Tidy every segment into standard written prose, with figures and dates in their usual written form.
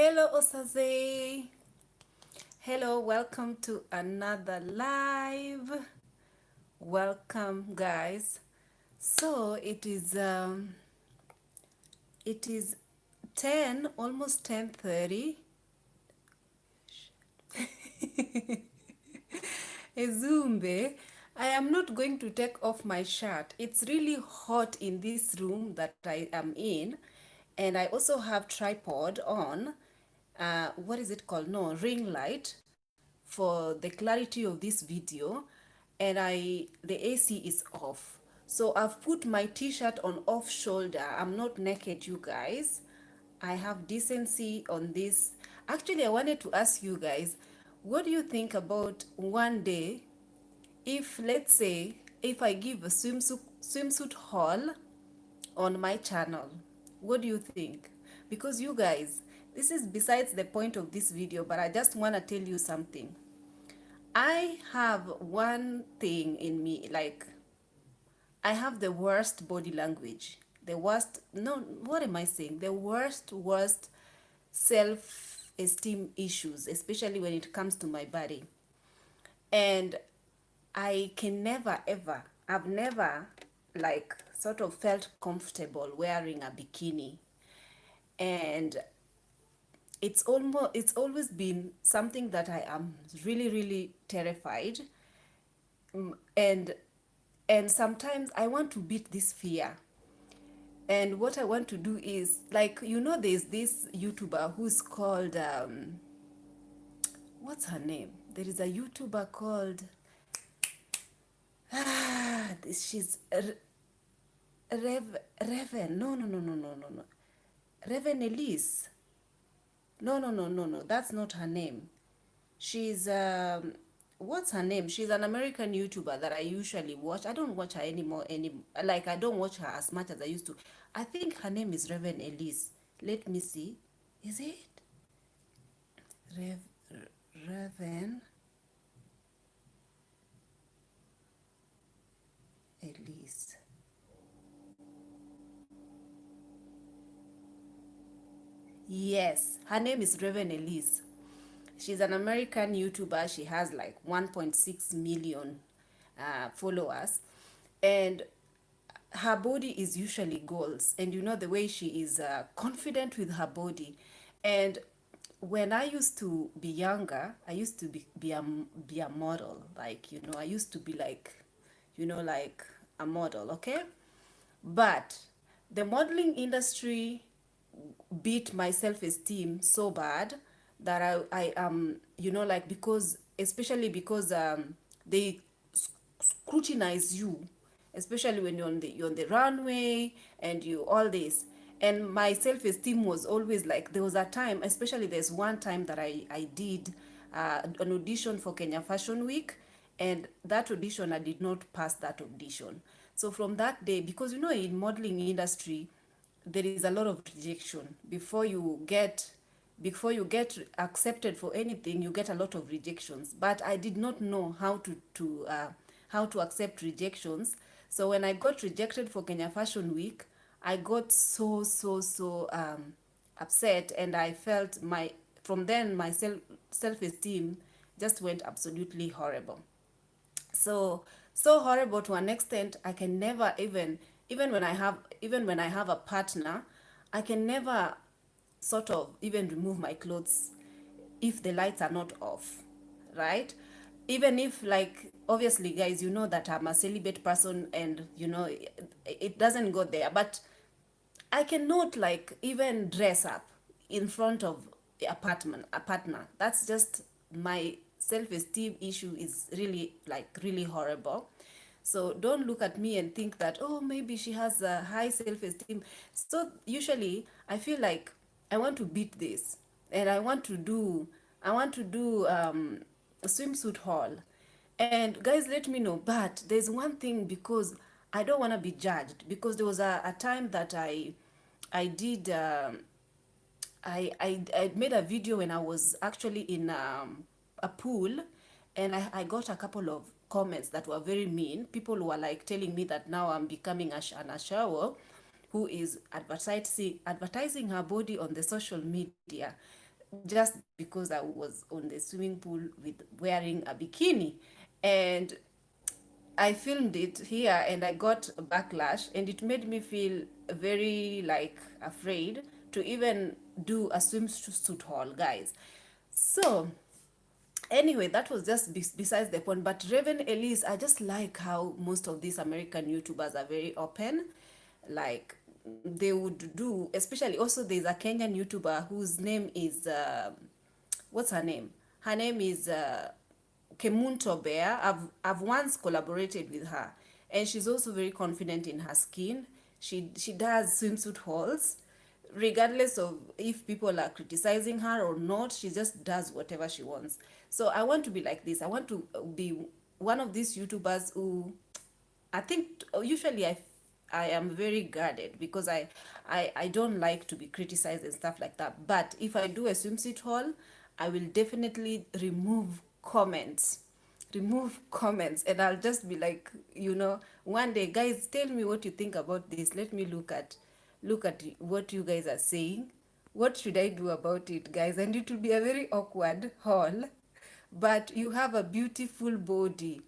Hello, Osaze. Hello, welcome to another live. Welcome, guys. So it is 10, almost 10:30. Ezumbe, I am not going to take off my shirt. It's really hot in this room that I am in, and I also have tripod on. What is it called? No, ring light for the clarity of this video, and the AC is off. So I've put my t-shirt on off shoulder. I'm not naked, you guys. I have decency on this. Actually, I wanted to ask you guys, what do you think about one day, if let's say if I give a swimsuit haul on my channel? What do you think? Because you guys, this is besides the point of this video, but I just want to tell you something. I have one thing in me, like I have the worst body language. The worst, no, what am I saying? The worst self-esteem issues, especially when it comes to my body. And I can never ever, I've never like sort of felt comfortable wearing a bikini. And it's always been something that I am really terrified. And sometimes I want to beat this fear. And what I want to do is, like, there's this YouTuber who's called what's her name? There is a YouTuber called she's Reven. No. Reven Elise. No. That's not her name. She's what's her name? She's an American YouTuber that I usually watch. I don't watch her anymore. Like, I don't watch her as much as I used to. I think her name is Reven Elise. Let me see. Is it Reven Elise? Yes, her name is Reven Elise. She's an American YouTuber. She has like 1.6 million followers, and her body is usually goals. And the way she is confident with her body. And when I used to be younger, I used to be a model. Like, I used to be like, like a model, okay? But the modeling industry beat my self-esteem so bad that I like, because especially because they scrutinize you, especially when you're on the runway and you all this. And my self-esteem was always like, there was a time, especially there's one time that I did an audition for Kenya Fashion Week, and that audition, I did not pass that audition. So from that day, because in modeling industry, there is a lot of rejection before you get accepted for anything. You get a lot of rejections, but I did not know how to accept rejections. So when I got rejected for Kenya Fashion Week, I got so upset, and I felt from then my self-esteem just went absolutely horrible. So horrible to an extent, I can never, even when I have a partner, I can never sort of even remove my clothes if the lights are not off, right? Even if, like, obviously, guys, you know that I'm a celibate person, and it doesn't go there, but I cannot, like, even dress up in front of a partner. That's just my self-esteem issue is really, like, really horrible. So don't look at me and think that, oh, maybe she has a high self-esteem. So usually I feel like I want to beat this, and I want to do a swimsuit haul. And guys, let me know. But there's one thing, because I don't want to be judged, because there was a time that I did I made a video when I was actually in a pool, and I got a couple of comments that were very mean. People were like telling me that now I'm becoming an ashawo who is advertising her body on the social media. just because I was on the swimming pool with wearing a bikini, and I filmed it here and I got a backlash, and it made me feel very like afraid to even do a swimsuit haul, guys. So anyway, that was just besides the point. But Raven Elise, I just like how most of these American YouTubers are very open. Like they would do, especially also there's a Kenyan YouTuber whose name is what's her name? Her name is Kemunto Bear. I've once collaborated with her, and she's also very confident in her skin. She does swimsuit hauls, regardless of if people are criticizing her or not. She just does whatever she wants. So I want to be like this. I want to be one of these YouTubers who, I think usually I am very guarded because I don't like to be criticized and stuff like that. But if I do a swimsuit haul, I will definitely remove comments, and I'll just be like, one day, guys, tell me what you think about this. Let me look at what you guys are saying. What should I do about it, guys? And it will be a very awkward haul, but you have a beautiful body.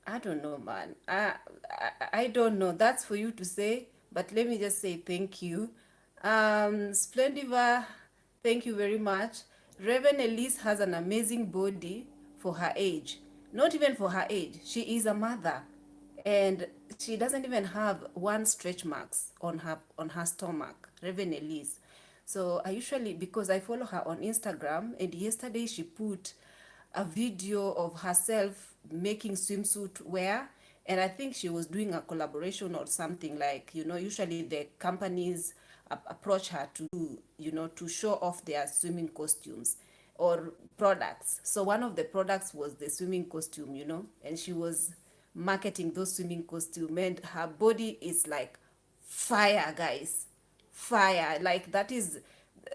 I don't know, man. I don't know. That's for you to say. But let me just say thank you. Splendiva, thank you very much. Reven Elise has an amazing body for her age. Not even for her age. She is a mother, and she doesn't even have one stretch marks on her stomach. Reven Elise. So I usually, because I follow her on Instagram, and yesterday she put a video of herself making swimsuit wear, and I think she was doing a collaboration or something, like, usually the companies approach her to do, to show off their swimming costumes or products. So one of the products was the swimming costume, and she was marketing those swimming costume, and her body is like fire, guys. Fire. Like, that is,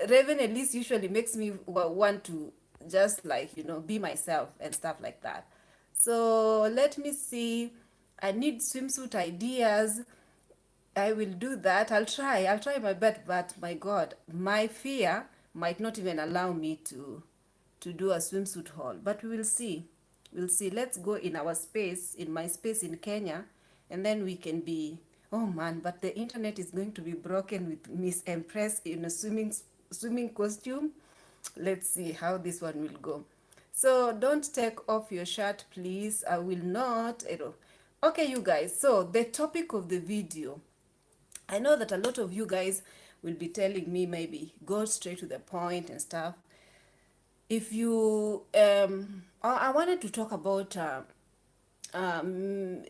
Raven at least usually makes me want to just, like, be myself and stuff like that. So let me see. I need swimsuit ideas. I will do that. I'll try my best, but my God, my fear might not even allow me to do a swimsuit haul. But we will see. We'll see. Let's go in our space, in my space in Kenya, and then we can be. Oh man, but the internet is going to be broken with Miss Empress in a swimming costume. Let's see how this one will go. So don't take off your shirt, please. I will not. Okay, you guys. So the topic of the video, I know that a lot of you guys will be telling me maybe go straight to the point and stuff. If you, I wanted to talk about um,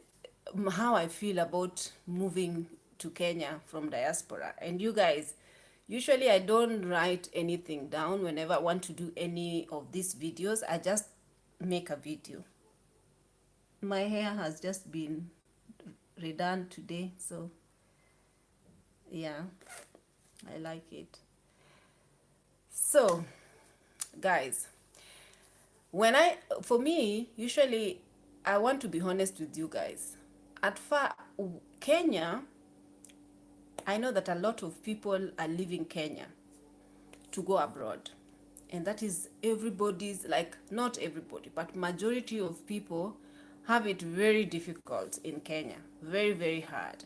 how I feel about moving to Kenya from diaspora. And you guys, usually I don't write anything down whenever I want to do any of these videos. I just make a video. My hair has just been redone today, so yeah, I like it. So, guys, for me, usually I want to be honest with you guys. Kenya, I know that a lot of people are leaving Kenya to go abroad. And that is everybody's, like, not everybody, but majority of people have it very difficult in Kenya. Very, very hard.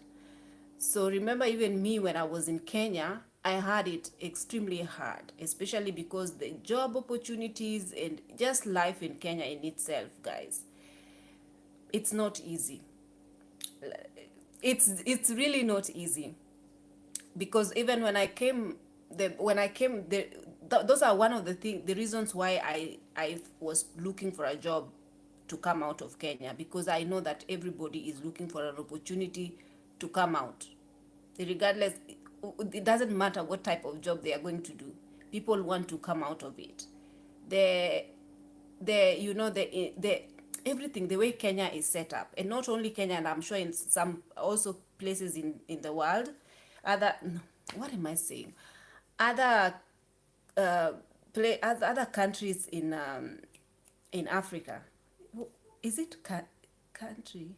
So remember, even me, when I was in Kenya, I had it extremely hard, especially because the job opportunities and just life in Kenya in itself, guys, it's not easy. It's really not easy, because even when I came, those are one of the reasons why I was looking for a job to come out of Kenya, because I know that everybody is looking for an opportunity to come out, regardless. It doesn't matter what type of job they are going to do. People want to come out of it. The the everything, the way Kenya is set up, and not only Kenya, and I'm sure in some also places in the world, other what am I saying? Other other countries in Africa. Is it country?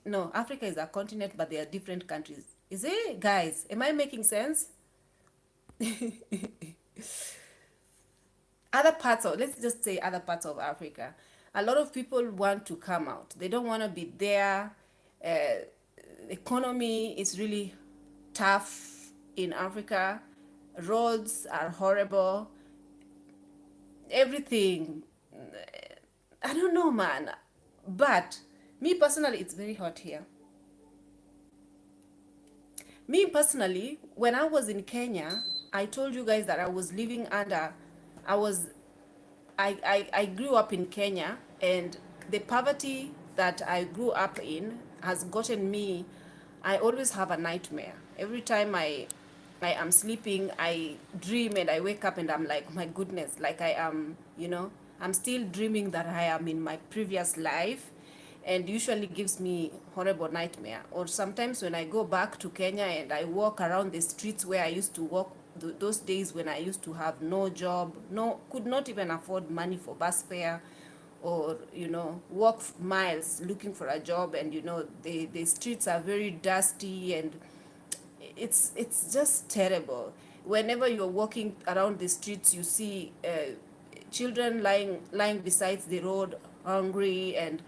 No, Africa is a continent, but they are different countries. Is it, guys? Am I making sense? Other parts of, let's just say other parts of Africa, a lot of people want to come out. They don't want to be there. uh, Economy is really tough in Africa. Roads are horrible. Everything, I don't know, man. But me personally, it's very hot here. Me personally, when I was in Kenya, I told you guys that I was living under, I was, I grew up in Kenya, and the poverty that I grew up in has gotten me, I always have a nightmare. Every time I am sleeping, I dream and I wake up and I'm like, my goodness, like I am, I'm still dreaming that I am in my previous life, and usually gives me horrible nightmare. Or sometimes when I go back to Kenya and I walk around the streets where I used to walk, those days when I used to have no job, no, could not even afford money for bus fare, or walk miles looking for a job, and the streets are very dusty, and it's just terrible. Whenever you're walking around the streets, you see children lying beside the road, hungry, and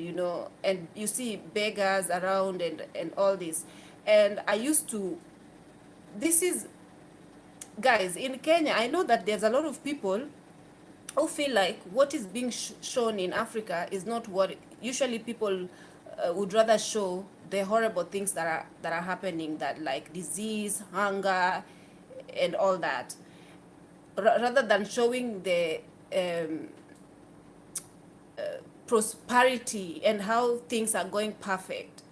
you see beggars around, and all this. And I used to, this is, guys, in Kenya, I know that there's a lot of people who feel like what is being shown in Africa is not what usually people would rather show, the horrible things that are happening, that like disease, hunger, and all that, rather than showing the um, prosperity and how things are going perfect.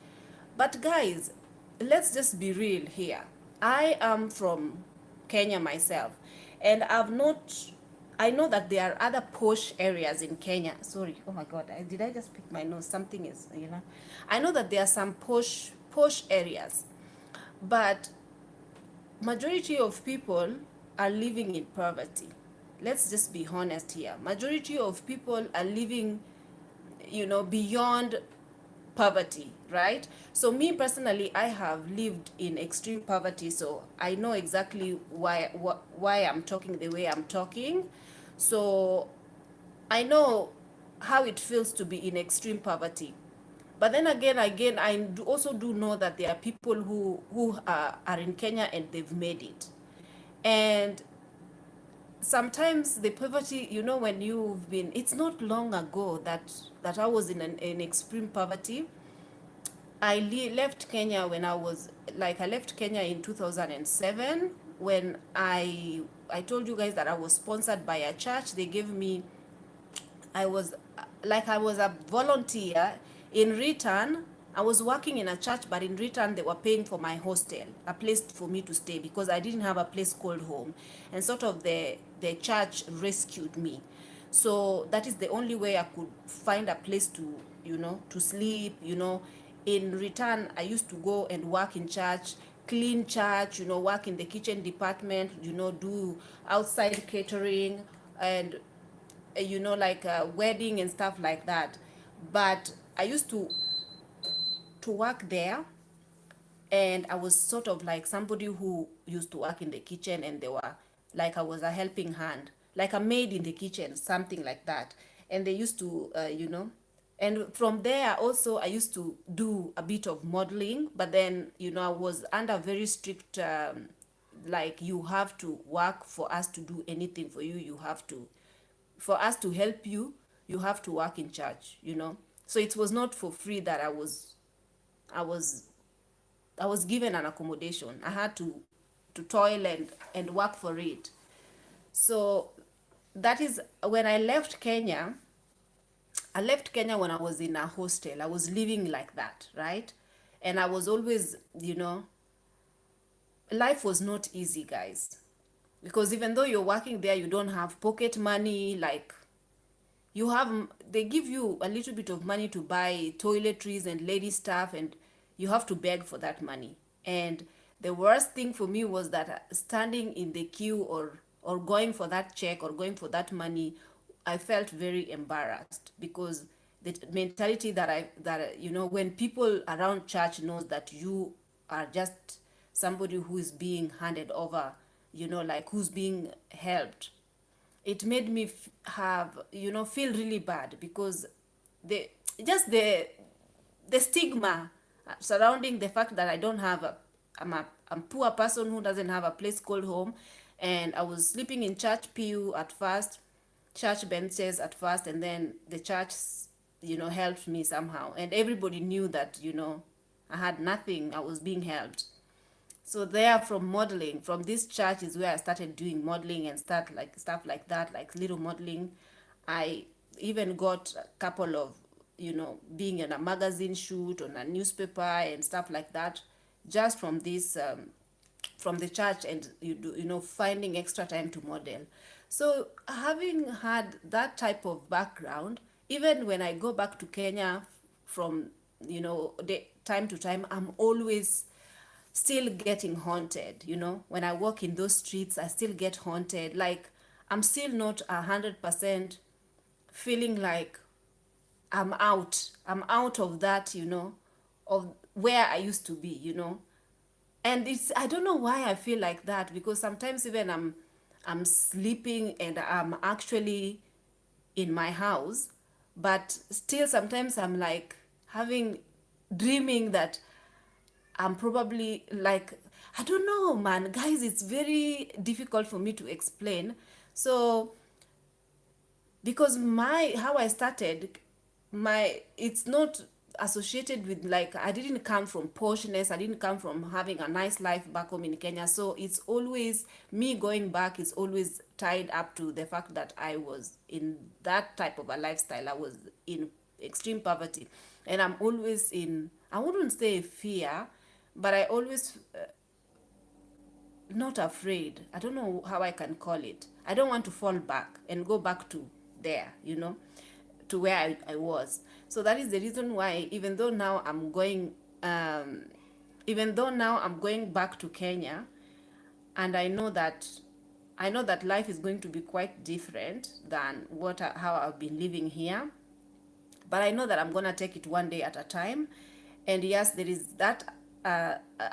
But guys, let's just be real here. I am from Kenya myself, and I know that there are other posh areas in Kenya. Sorry, oh my God, did I just pick my nose? Something is. I know that there are some posh areas, but majority of people are living in poverty. Let's just be honest here. Majority of people are living, beyond poverty, right? So me personally, I have lived in extreme poverty, so I know exactly why I'm talking the way I'm talking. So I know how it feels to be in extreme poverty. But then again, also do know that there are people who are in Kenya and they've made it. And sometimes the poverty, when you've been, it's not long ago that I was in extreme poverty. I left Kenya when I left Kenya in 2007, when I told you guys that I was sponsored by a church. They gave me, I was a volunteer. In return, I was working in a church, but in return they were paying for my hostel, a place for me to stay, because I didn't have a place called home. And sort of the church rescued me. So that is the only way I could find a place to sleep. In return, I used to go and work in church, clean church, work in the kitchen department, do outside catering, and like a wedding and stuff like that. But I used to work there, and I was sort of like somebody who used to work in the kitchen, and they were like, I was a helping hand, like a maid in the kitchen, something like that. And they used to, and from there also I used to do a bit of modeling, but then, I was under very strict, like, you have to work for us to do anything for you. You have to, for us to help you, you have to work in church. So it was not for free that I was I was given an accommodation. I had to toil and work for it. So that is when I left Kenya. I left Kenya when I was in a hostel. I was living like that, right? And I was always, life was not easy, guys. Because even though you're working there, you don't have pocket money. Like, you have, they give you a little bit of money to buy toiletries and lady stuff, and you have to beg for that money. And the worst thing for me was that standing in the queue, or going for that check, or going for that money, I felt very embarrassed, because the mentality that when people around church knows that you are just somebody who is being handed over, like who's being helped, it made me have, feel really bad, because the just the stigma surrounding the fact that I don't have I'm a poor person who doesn't have a place called home. And I was sleeping in church pew at first, church benches at first, and then the church, helped me somehow. And everybody knew that, I had nothing, I was being helped. So there, from modeling, from this church is where I started doing modeling and start like stuff like that, like little modeling. I even got a couple of, being in a magazine shoot on a newspaper and stuff like that, just from this, from the church, and finding extra time to model. So having had that type of background, even when I go back to Kenya from, the time to time, I'm always still getting haunted. When I walk in those streets, I still get haunted. Like, I'm still not 100% feeling like I'm out of that, of where I used to be. And it's, I don't know why I feel like that, because sometimes even I'm sleeping and I'm actually in my house, but still sometimes I'm like having, dreaming that I'm probably like, I don't know, man, guys, it's very difficult for me to explain. So because my how I started, my it's not associated with, like, I didn't come from poshness, I didn't come from having a nice life back home in Kenya. So it's always me going back, is always tied up to the fact that I was in that type of a lifestyle. I was in extreme poverty, and I'm always in, I wouldn't say fear, but I always, not afraid, I don't know how I can call it, I don't want to fall back and go back to there, to where I was. So that is the reason why, even though now I'm going back to Kenya, and I know that life is going to be quite different than how I've been living here, but I know that I'm gonna take it one day at a time. And yes, there is that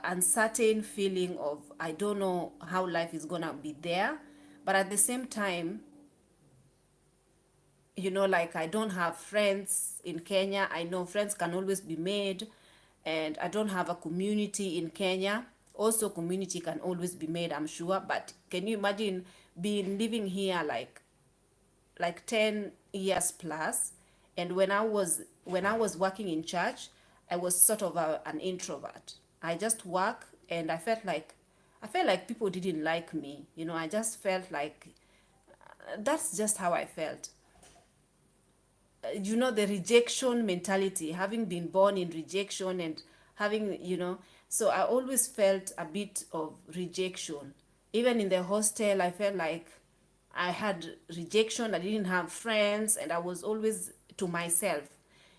uncertain feeling of, I don't know how life is gonna be there, but at the same time, like, I don't have friends in Kenya. I know friends can always be made, and I don't have a community in Kenya. Also, community can always be made, I'm sure. But can you imagine being living here like 10 years plus? And when I was working in church, I was sort of an introvert. I just work, and I felt like people didn't like me. I just felt like, that's just how I felt. The rejection mentality, having been born in rejection, and having, so I always felt a bit of rejection. Even in the hostel, I felt like I had rejection, I didn't have friends, and I was always to myself.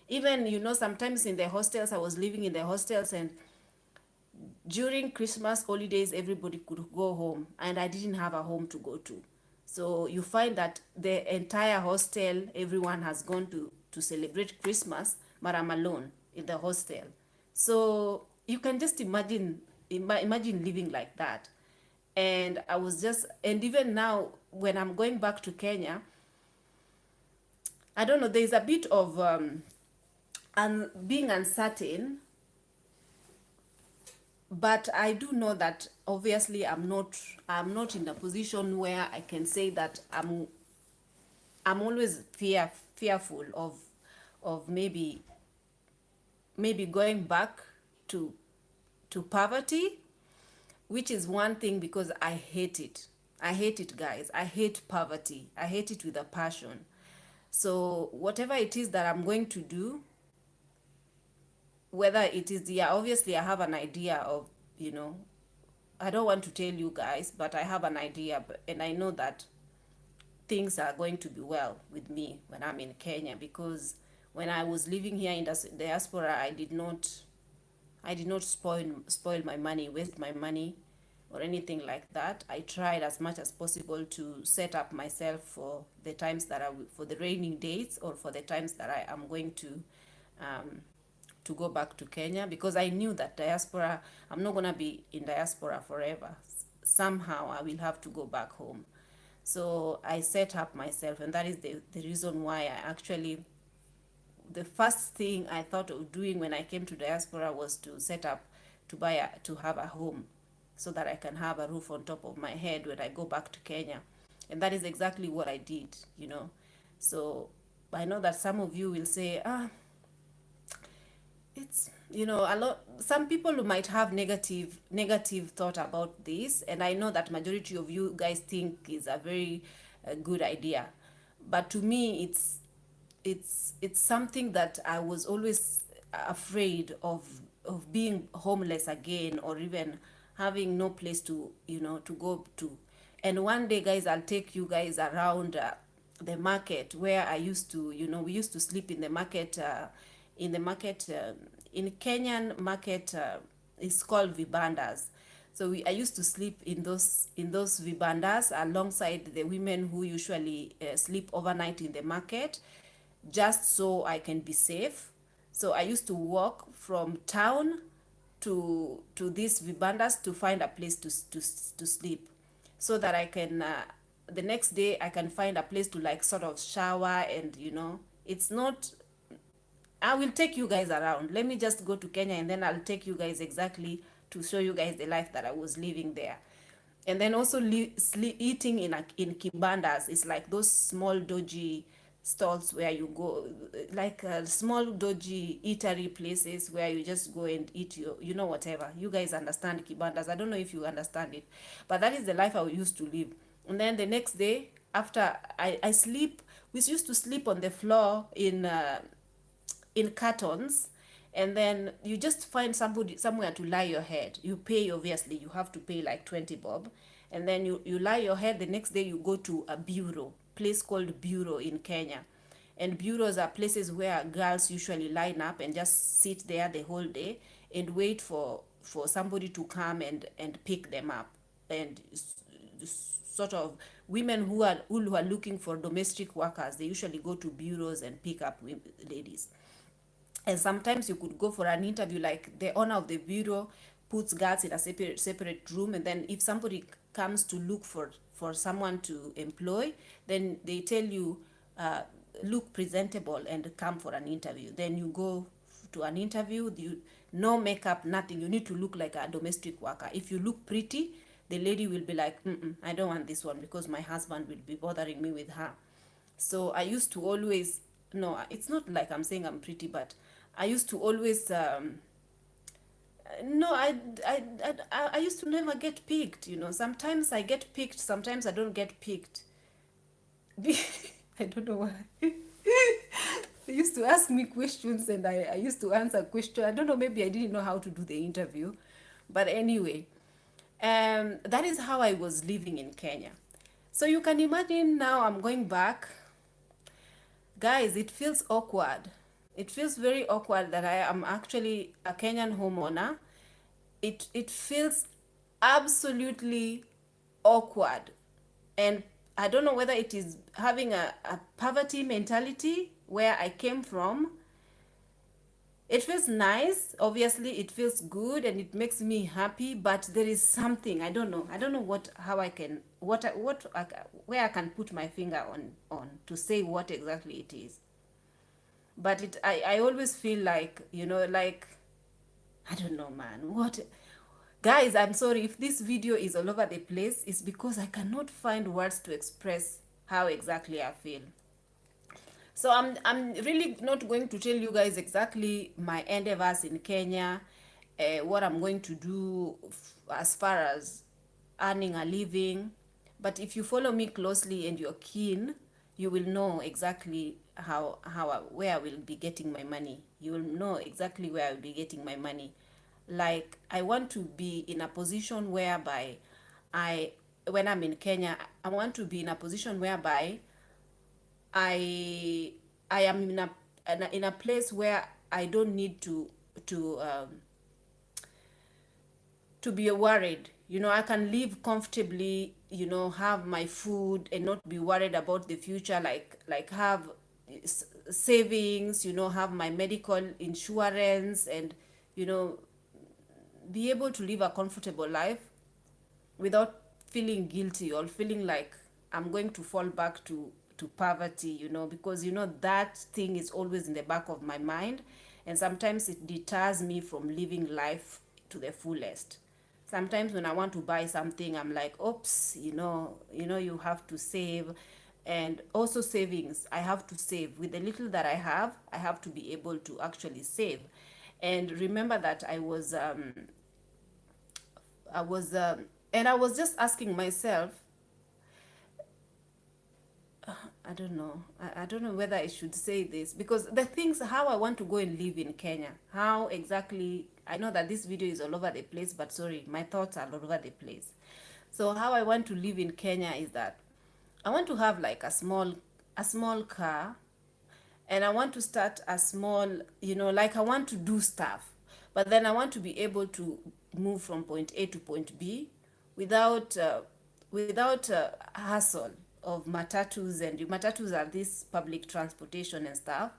Even, sometimes in the hostels, I was living in the hostels, and during Christmas holidays, everybody could go home, and I didn't have a home to go to. So you find that the entire hostel, everyone has gone to celebrate Christmas, but I'm alone in the hostel. So you can just imagine living like that. And and even now, when I'm going back to Kenya, I don't know, there's a bit of being uncertain. But I do know that obviously I'm not in a position where I can say that I'm always fearful of maybe going back to poverty, which is one thing, because I hate it. I hate it, guys. I hate poverty. I hate it with a passion. So whatever it is that I'm going to do, whether it is, yeah, obviously I have an idea of, you know, I don't want to tell you guys, but I have an idea, and I know that things are going to be well with me when I'm in Kenya, because when I was living here in the diaspora, I did not spoil my money, waste my money, or anything like that. I tried as much as possible to set up myself for the times for the raining days, or for the times that I am going um, to go back to Kenya, because I knew that I'm not gonna be in diaspora forever. somehow I will have to go back home. So I set up myself, and that is the reason why I actually, the first thing I thought of doing when I came to diaspora was to set up, to have a home, so that I can have a roof on top of my head when I go back to Kenya. And that is exactly what I did, you know. So I know that some of you will say, it's, you know, a lot, some people who might have negative thought about this, and I know that majority of you guys think is a very good idea, but to me it's something that I was always afraid of being homeless again, or even having no place to, you know, to go to. And one day, guys, I'll take you guys around the market where I used to, you know, we used to sleep in the market, in Kenyan market, it's called vibandas. So I used to sleep in those vibandas alongside the women who usually sleep overnight in the market, just so I can be safe. So I used to walk from town to these vibandas to find a place to sleep, so that I can, the next day I can find a place to like sort of shower. And you know, it's not, I will take you guys around. Let me just go to Kenya, and then I'll take you guys exactly to show you guys the life that I was living there. And then also eating in kibandas is like those small dodgy stalls where you go, like small dodgy eatery places where you just go and eat your, you know, whatever. You guys understand kibandas. I don't know if you understand it, but that is the life I used to live. And then the next day, after I sleep, we used to sleep on the floor in cartons. And then you just find somebody somewhere to lie your head. You pay, obviously you have to pay like 20 bob, and then you lie your head. The next day you go to a bureau, place called bureau in Kenya. And bureaus are places where girls usually line up and just sit there the whole day and wait for somebody to come and pick them up. And sort of women who are looking for domestic workers, they usually go to bureaus and pick up ladies. And sometimes you could go for an interview, like the owner of the bureau puts girls in a separate room, and then if somebody comes to look for someone to employ, then they tell you, look presentable and come for an interview. Then you go to an interview, no makeup, nothing. You need to look like a domestic worker. If you look pretty, the lady will be like, I don't want this one, because my husband will be bothering me with her. So I used to always, no, it's not like I'm saying I'm pretty, but I used to always, no, I used to never get picked, you know. Sometimes I get picked, sometimes I don't get picked. I don't know why. They used to ask me questions, and I used to answer questions. I don't know, maybe I didn't know how to do the interview. But anyway, that is how I was living in Kenya. So you can imagine now I'm going back. Guys, it feels awkward. It feels very awkward that I am actually a Kenyan homeowner. It feels absolutely awkward. And I don't know whether it is having a poverty mentality where I came from. It feels nice, obviously it feels good, and it makes me happy, but there is something, I don't know what, how I can, where I can put my finger on to say what exactly it is. But I always feel like, you know, like, I don't know, man, what. Guys, I'm sorry if this video is all over the place. It's because I cannot find words to express how exactly I feel. So I'm really not going to tell you guys exactly my endeavors in Kenya, what I'm going to do as far as earning a living. But if you follow me closely and you're keen, you will know exactly where I will be getting my money. You will know exactly where I will be getting my money. Like, I want to be in a position whereby when I'm in Kenya, I want to be in a position whereby I am in a place where I don't need to be worried. You know, I can live comfortably, you know, have my food and not be worried about the future, like have savings, you know, have my medical insurance, and, you know, be able to live a comfortable life. without feeling guilty or feeling like I'm going to fall back to poverty, you know, because you know that thing is always in the back of my mind, and sometimes it deters me from living life to the fullest. Sometimes when I want to buy something, I'm like, oops, you have to save. And also savings, I have to save. With the little that I have to be able to actually save. And remember that I was and I was just asking myself, I don't know. I don't know whether I should say this, because the things, how I want to go and live in Kenya, how exactly, I know that this video is all over the place, but sorry, my thoughts are all over the place. So how I want to live in Kenya is that I want to have like a small car, and I want to start a small, like I want to do stuff, but then I want to be able to move from point A to point B without hassle of matatus, and matatus are this public transportation and stuff.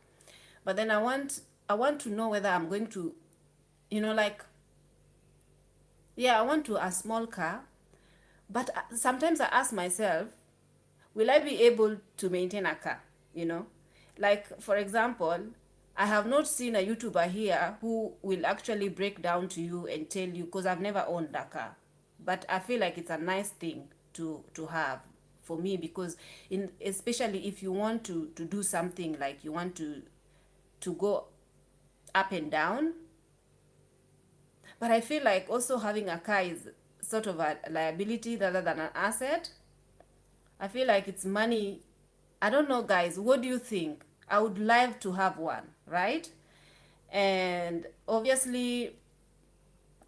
But then I want to know whether I'm going to, like, yeah, I want to a small car, but sometimes I ask myself, will I be able to maintain a car? You know, like for example, I have not seen a YouTuber here who will actually break down to you and tell you, because I've never owned a car, but I feel like it's a nice thing to have for me, because in especially if you want to do something, like you want to go up and down. But I feel like also having a car is sort of a liability rather than an asset. I feel like it's money. I don't know, guys. What do you think? I would love to have one, right? And obviously,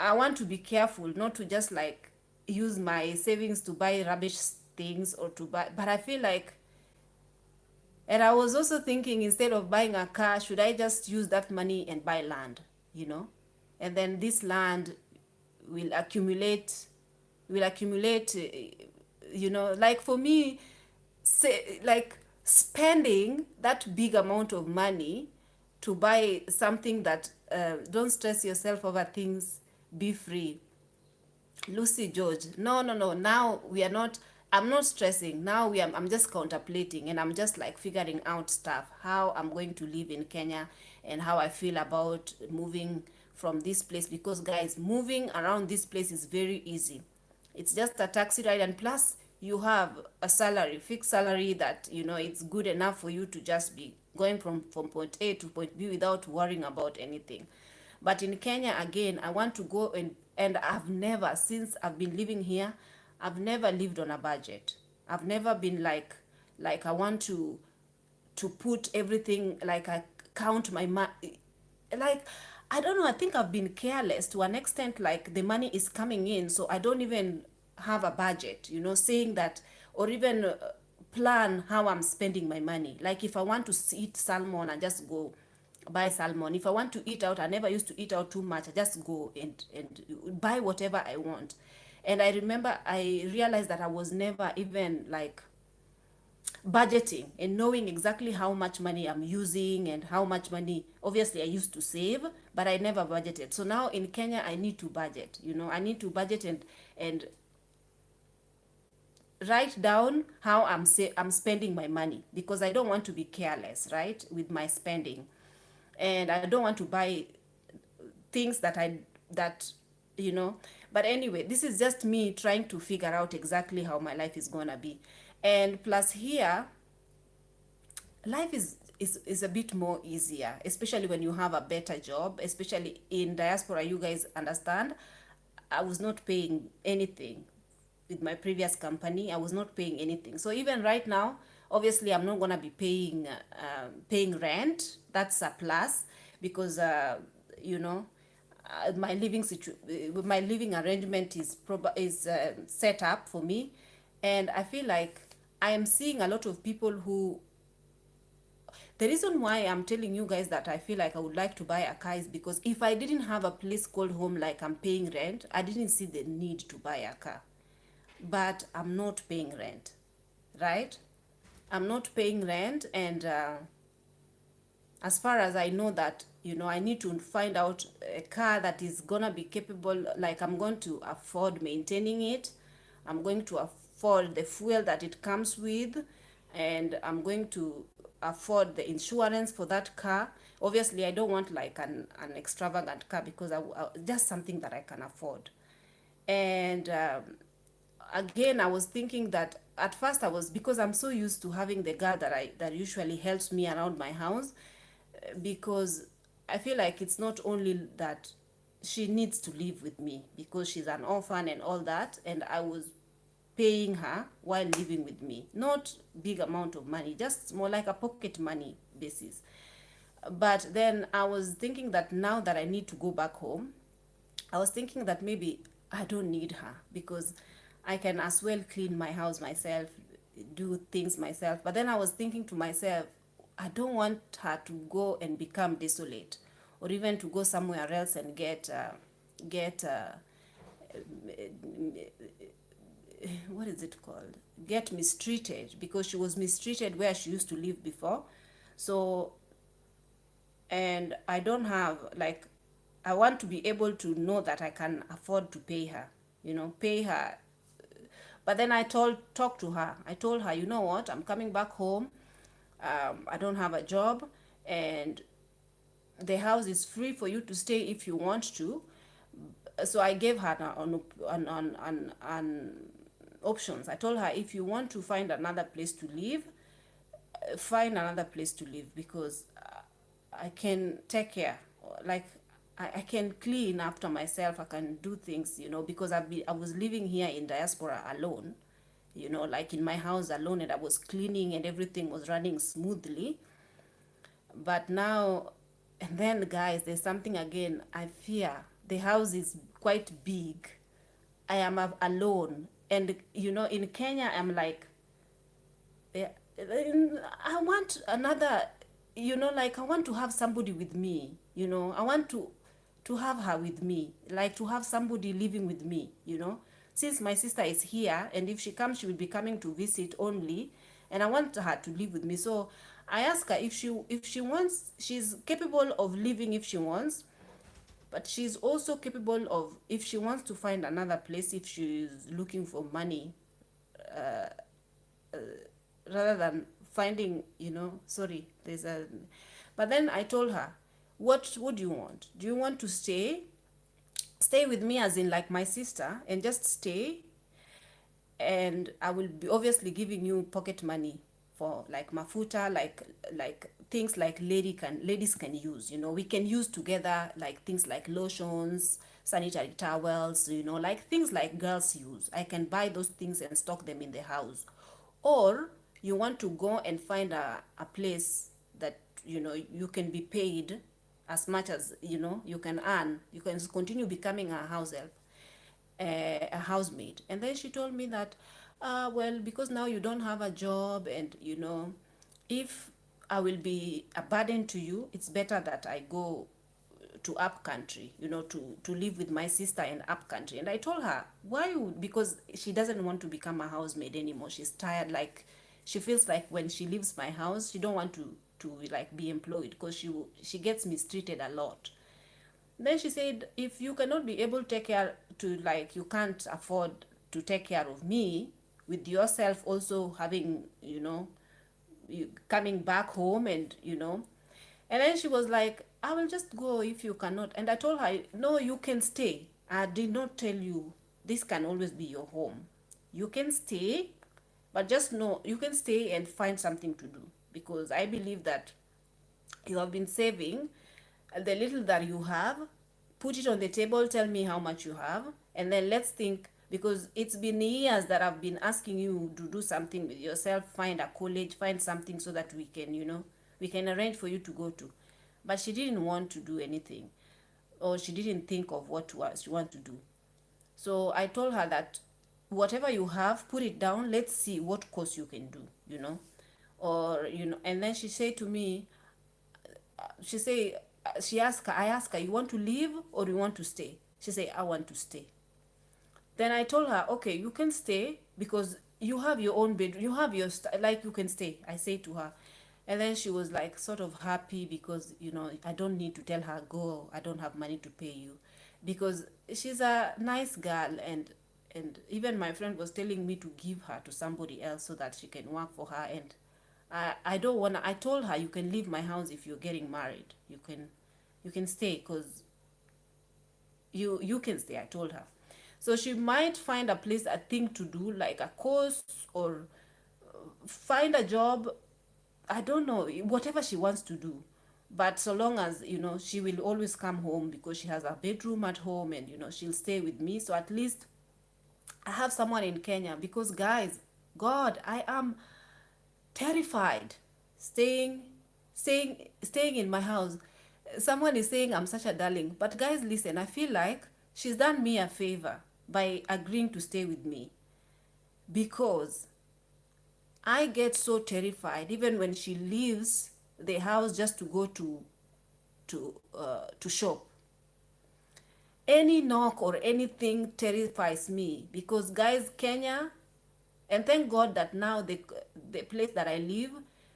I want to be careful not to just like use my savings to buy rubbish things or to buy. But I feel like, and I was also thinking, instead of buying a car, should I just use that money and buy land, you know? And then this land will accumulate, like for me, say, like spending that big amount of money to buy something that, don't stress yourself over things, be free. Lucy George, no, no, no. Now we are not. I'm not stressing. Now I'm just contemplating, and I'm just like figuring out stuff. How I'm going to live in Kenya, and how I feel about moving from this place. Because guys, moving around this place is very easy. It's just a taxi ride, and plus you have a salary, fixed salary, that it's good enough for you to just be going from point A to point B without worrying about anything. But in Kenya, again, I want to go, and I've never, since I've been living here, I've never lived on a budget. I've never been like I want to put everything, like I count my money, like I don't know, I think I've been careless to an extent, like the money is coming in, so I don't even have a budget, saying that, or even plan how I'm spending my money. Like if I want to eat salmon, I just go buy salmon. If I want to eat out, I never used to eat out too much. I just go and buy whatever I want. And I remember I realized that I was never even like budgeting and knowing exactly how much money I'm using and how much money, obviously I used to save, but I never budgeted. So now in Kenya I need to budget. I need to budget and write down how I'm spending my money, because I don't want to be careless, right, with my spending. And I don't want to buy things that you know but anyway, this is just me trying to figure out exactly how my life is gonna be. And plus here, life is a bit more easier, especially when you have a better job, especially in diaspora. You guys understand, I was not paying anything with my previous company. I was not paying anything. So even right now, obviously I'm not going to be paying rent. That's a plus, because you know my living arrangement is set up for me. And I feel like I am seeing a lot of people who, the reason why I'm telling you guys that I feel like I would like to buy a car is because if I didn't have a place called home, like I'm paying rent, I didn't see the need to buy a car. But I'm not paying rent, right? I'm not paying rent, and as far as I know that, I need to find out a car that is gonna be capable, like I'm going to afford maintaining it. I'm going to afford the fuel that it comes with, and I'm going to afford the insurance for that car. Obviously, I don't want like an extravagant car, because just something that I can afford. And again, I was thinking that at first I was, because I'm so used to having the girl that usually helps me around my house, because I feel like it's not only that she needs to live with me because she's an orphan and all that, and I was paying her while living with me. Not big amount of money, just more like a pocket money basis. But then I was thinking that now that I need to go back home, I was thinking that maybe I don't need her, because I can as well clean my house myself, do things myself. But then I was thinking to myself, I don't want her to go and become desolate, or even to go somewhere else and get what is it called? Get mistreated, because she was mistreated where she used to live before. So, and I don't have like, I want to be able to know that I can afford to pay her, pay her. But then talked to her. I told her, you know what, I'm coming back home. I don't have a job, and the house is free for you to stay if you want to. So I gave her an options. I told her, if you want to find another place to live, find another place to live, because I can take care. Like, I can clean after myself. I can do things, because I was living here in diaspora alone, like in my house alone, and I was cleaning and everything was running smoothly. But now, and then guys, there's something again. I fear the house is quite big. I am alone, and in Kenya, I'm like, yeah, I want another, like I want to have somebody with me, I want to have her with me, like to have somebody living with me, since my sister is here, and if she comes, she will be coming to visit only, and I want her to live with me. So I asked her if she wants, she's capable of living if she wants, but she's also capable of, if she wants to find another place, if she's looking for money, rather than finding, sorry, there's a, but then I told her, what would you want? Do you want to stay with me, as in like my sister, and just stay, and I will be obviously giving you pocket money for like mafuta, like things like ladies can use, we can use together, like things like lotions, sanitary towels, like things like girls use. I can buy those things and stock them in the house. Or you want to go and find a place that you can be paid as much as you can earn, you can continue becoming a house help, a housemaid. And then she told me that, well, because now you don't have a job, and if I will be a burden to you, it's better that I go to up country, to live with my sister in up country. And I told her, why would, because she doesn't want to become a housemaid anymore. She's tired. Like, she feels like when she leaves my house, she don't want to like be employed, because she gets mistreated a lot. Then she said, if you cannot be able to take care, to like, you can't afford to take care of me, with yourself also having, you coming back home, and then she was like, I will just go if you cannot. And I told her, no, you can stay. I did not tell you this can always be your home. You can stay, but just know you can stay and find something to do, because I believe that you have been saving the little that you have. Put it on the table, tell me how much you have, and then let's think, because it's been years that I've been asking you to do something with yourself, find a college, find something so that we can, we can arrange for you to go to. But she didn't want to do anything, or she didn't think of what she want to do. So I told her that whatever you have, put it down, let's see what course you can do, or and then she said to me, she say, I asked her, you want to leave or you want to stay? She said, I want to stay. Then I told her, okay, you can stay, because you have your own bedroom, you have your like, you can stay, I say to her. And then she was like sort of happy, because I don't need to tell her, go, I don't have money to pay you, because she's a nice girl, and and even my friend was telling me to give her to somebody else so that she can work for her. And I don't want to. I told her, you can leave my house if you're getting married. You can stay, because you can stay, I told her. So she might find a place, a thing to do, like a course, or find a job. I don't know, whatever she wants to do. But so long as, she will always come home, because she has a bedroom at home, and, she'll stay with me. So at least I have someone in Kenya, because guys, God, I am terrified staying staying in my house. Someone is saying I'm such a darling, but guys, listen, I feel like she's done me a favor by agreeing to stay with me, because I get so terrified even when she leaves the house just to go to shop. Any knock or anything terrifies me, because guys, Kenya, and thank God that now the place that I live,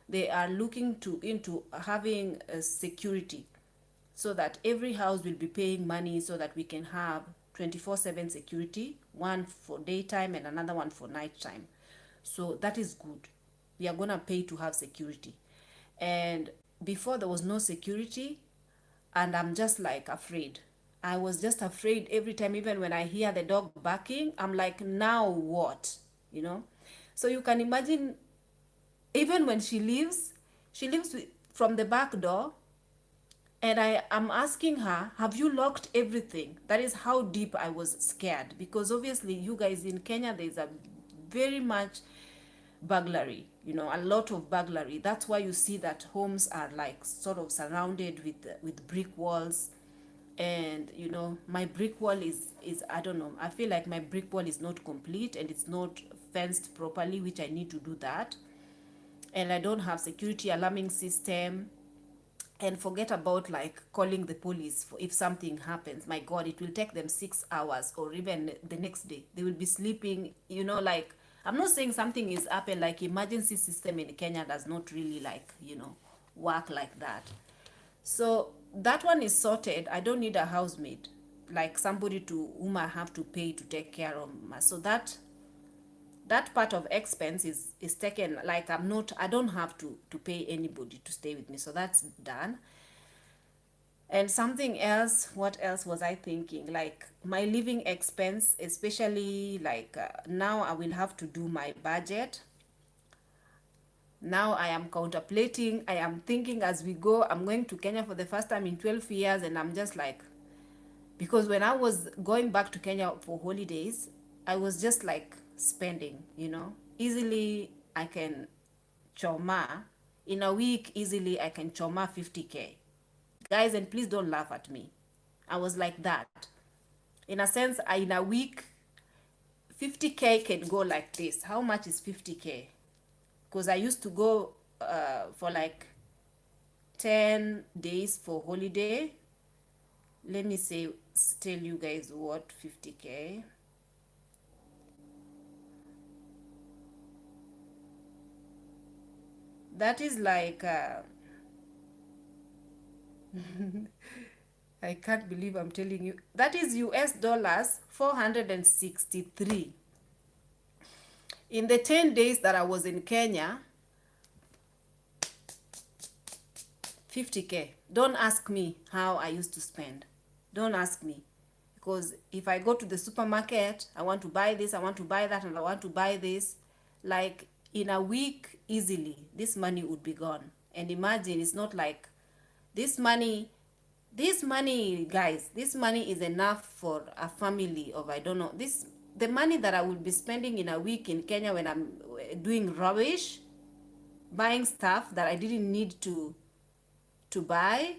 they are looking into having security, so that every house will be paying money, so that we can have 24/7 security, one for daytime and another one for nighttime. So that is good. We are gonna pay to have security. And before, there was no security, and I'm just like afraid. I was just afraid every time, even when I hear the dog barking, I'm like, now what? You know? So you can imagine, even when she leaves from the back door, and I am asking her, have you locked everything? That is how deep I was scared, because obviously, you guys, in Kenya, there's a very much burglary, a lot of burglary. That's why you see that homes are like sort of surrounded with brick walls. And my brick wall is I don't know, I feel like my brick wall is not complete, and it's not fenced properly, which I need to do that. And I don't have security alarming system. And forget about like calling the police for if something happens. My God, it will take them 6 hours, or even the next day they will be sleeping. Like, I'm not saying something is happened, like emergency system in Kenya does not really like work like that. So that one is sorted. I don't need a housemaid, like somebody to whom I have to pay to take care of my. So that part of expense is taken. Like, I don't have to pay anybody to stay with me, so that's done. And something else, what else was I thinking? Like, my living expense, especially, like, now I will have to do my budget. Now I am contemplating, I am thinking as we go. I'm going to Kenya for the first time in 12 years, and I'm just like, because when I was going back to Kenya for holidays, I was just like spending, easily. I can choma in a week, easily I can choma 50K, guys, and please don't laugh at me. I was like that. In a sense, in a week, 50K can go like this. How much is 50K? Because I used to go for like 10 days for holiday. Let me say, tell you guys what 50K. That is like, I can't believe I'm telling you. That is US dollars 463. In the 10 days that I was in Kenya, 50K. Don't ask me how I used to spend. Don't ask me. Because if I go to the supermarket, I want to buy this, I want to buy that, and I want to buy this, like in a week, easily, this money would be gone. And imagine, it's not like this money, guys, this money is enough for a family of, I don't know, the money that I would be spending in a week in Kenya when I'm doing rubbish, buying stuff that I didn't need to buy.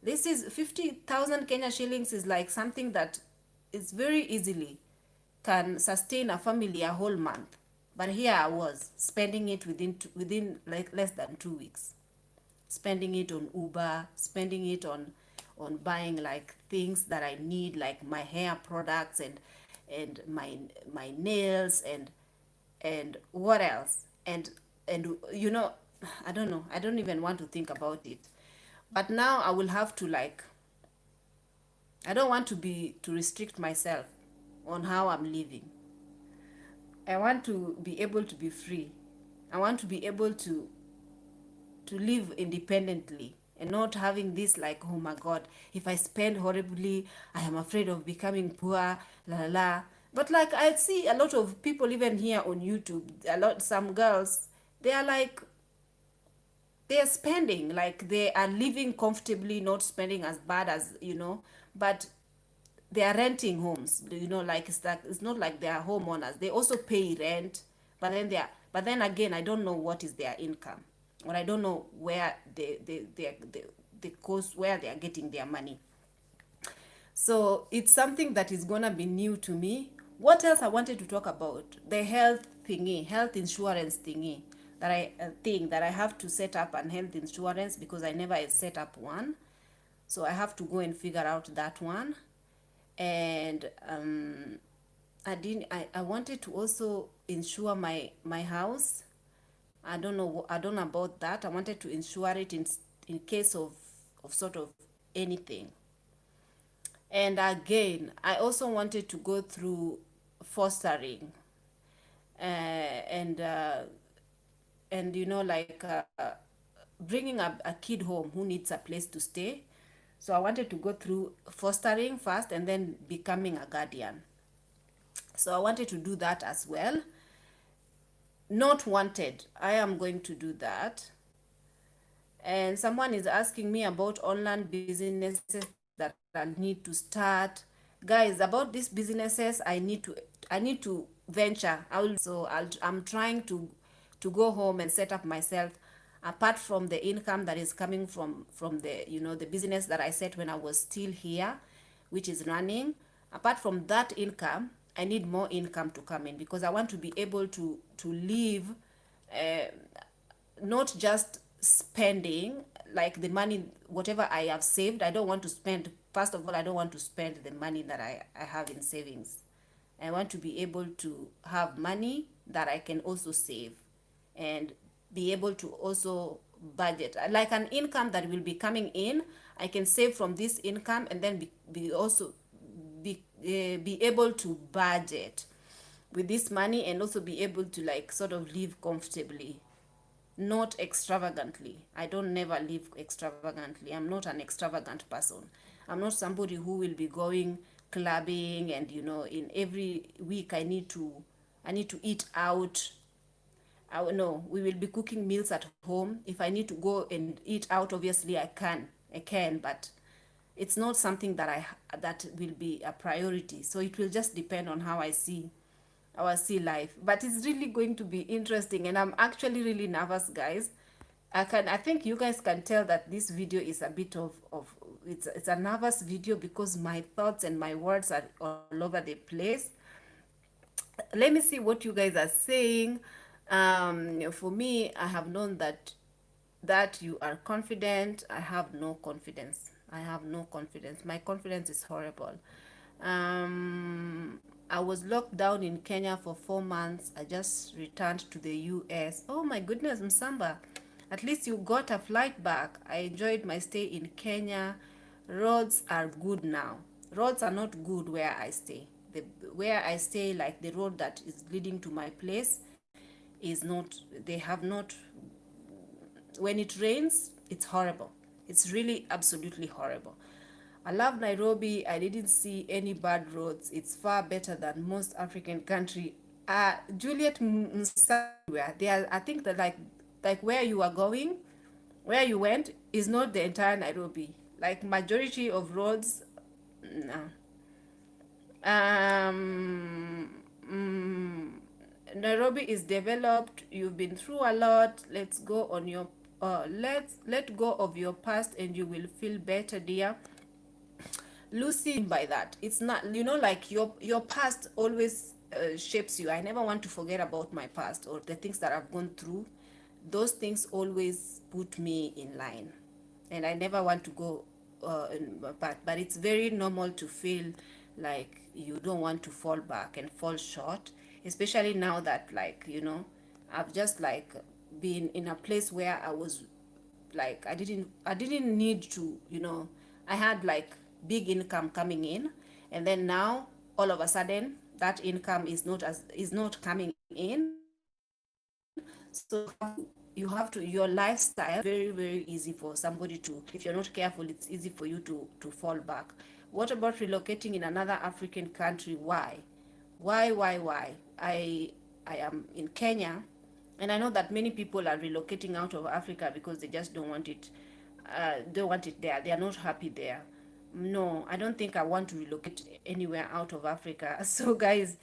This is 50,000 Kenya shillings, is like something that is very easily can sustain a family a whole month. But here I was spending it within like less than 2 weeks, spending it on Uber, spending it on buying like things that I need, like my hair products, and my nails, and what else, and I don't know, I don't even want to think about it. But now I will have to, like, I don't want to restrict myself on how I'm living. I want to be able to be free. I want to be able to live independently and not having this like, oh my god, if I spend horribly, I am afraid of becoming poor, la la la. But like I see a lot of people even here on YouTube, some girls, they are like, they are spending, like they are living comfortably, not spending as bad as, but they are renting homes, like it's not like they are homeowners. They also pay rent, but then again, I don't know what is their income, or I don't know where the cost, where they are getting their money. So it's something that is gonna be new to me. What else I wanted to talk about? The health thingy, health insurance thingy, that I think that I have to set up an health insurance because I never set up one. So I have to go and figure out that one. And I wanted to also insure my house. I don't know about that. I wanted to insure it in case of sort of anything. And again, I also wanted to go through fostering, and like bringing a kid home who needs a place to stay. So I wanted to go through fostering first and then becoming a guardian. So I wanted to do that as well. Not wanted. I am going to do that. And someone is asking me about online businesses that I need to start. Guys, about these businesses, I need to venture. I'm trying to go home and set up myself, apart from the income that is coming from the the business that I set when I was still here, which is running. Apart from that income, I need more income to come in because I want to be able to live, uh, not just spending like the money, whatever I have saved. I don't want to spend, first of all, I don't want to spend the money that I have in savings. I want to be able to have money that I can also save and be able to also budget, like an income that will be coming in. I can save from this income and then be able to budget with this money and also be able to like sort of live comfortably, not extravagantly. I don't never live extravagantly. I'm not an extravagant person. I'm not somebody who will be going clubbing and in every week I need to eat out. No, we will be cooking meals at home. If I need to go and eat out, obviously I can, but it's not something that will be a priority. So it will just depend on how I see life. But it's really going to be interesting, and I'm actually really nervous, guys. I think you guys can tell that this video is a bit of it's a nervous video because my thoughts and my words are all over the place. Let me see what you guys are saying. For me, I have known that you are confident. I have no confidence. I have no confidence. My confidence is horrible. I was locked down in Kenya for 4 months. I just returned to the US. Oh my goodness, Msamba. At least you got a flight back. I enjoyed my stay in Kenya. Roads are good now. Roads are not good where I stay. Where I stay, like the road that is leading to my place, is not, they have not, when it rains, it's horrible. It's really absolutely horrible. I love Nairobi. I didn't see any bad roads. It's far better than most African country. Juliet Msawia, I think that like where you are going, where you went is not the entire Nairobi. Like majority of roads, no. Um, mm, Nairobi is developed. You've been through a lot. Let go of your past, and you will feel better, dear. Lucy, by that, it's not, like your past always shapes you. I never want to forget about my past or the things that I've gone through. Those things always put me in line, and I never want to go but it's very normal to feel like you don't want to fall back and fall short, especially now that, like, I've just like been in a place where I was like, I didn't need to, I had like big income coming in, and then now all of a sudden that income is not coming so you have to your lifestyle very easy for somebody to, if you're not careful, it's easy for you to fall back. What about relocating in another African country? Why I am in Kenya, and I know that many people are relocating out of Africa because they just don't want it there. They are not happy there. No, I don't think I want to relocate anywhere out of Africa. So, guys,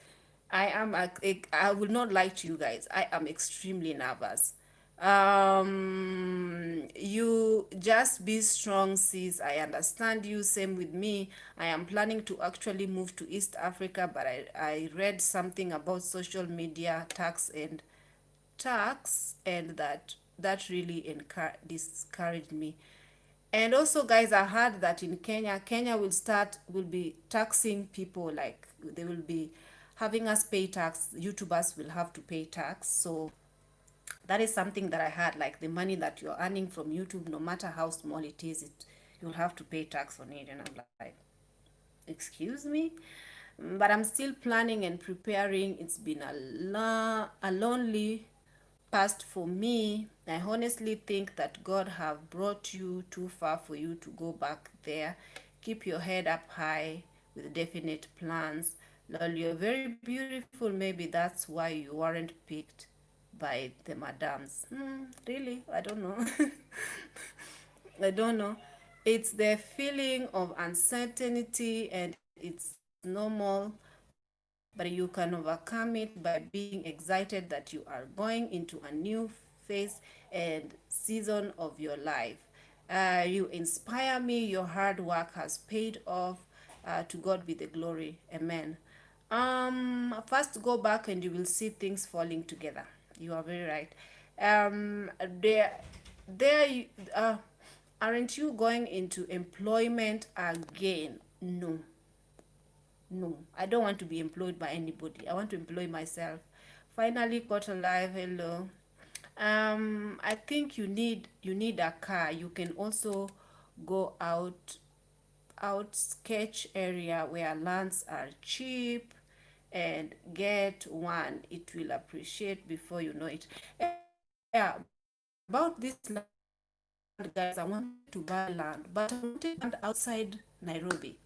I will not lie to you guys. I am extremely nervous. You just be strong, sis. I understand you. Same with me. I am planning to actually move to East Africa, but I read something about social media tax, and that really discouraged me. And also, guys, I heard that in Kenya will be taxing people, like they will be having us pay tax. YouTubers will have to pay tax. So that is something that I heard, like the money that you're earning from YouTube, no matter how small it is, you'll have to pay tax on it. And I'm like, excuse me? But I'm still planning and preparing. It's been a lonely past for me. I honestly think that God have brought you too far for you to go back there. Keep your head up high with definite plans. Lol, you're very beautiful. Maybe that's why you weren't picked by the madams. Really? I don't know. I don't know. It's the feeling of uncertainty, and it's normal, but you can overcome it by being excited that you are going into a new phase and season of your life. You inspire me. Your hard work has paid off. To God be the glory. Amen. First go back and you will see things falling together. You are very right. There, you, aren't you going into employment again? No, no, I don't want to be employed by anybody. I want to employ myself. Finally got alive. Hello. I think you need a car. You can also go out sketch area where lands are cheap and get one. It will appreciate before you know it. Yeah, about this land, guys, I wanted to buy land, but I wanted to buy land outside Nairobi.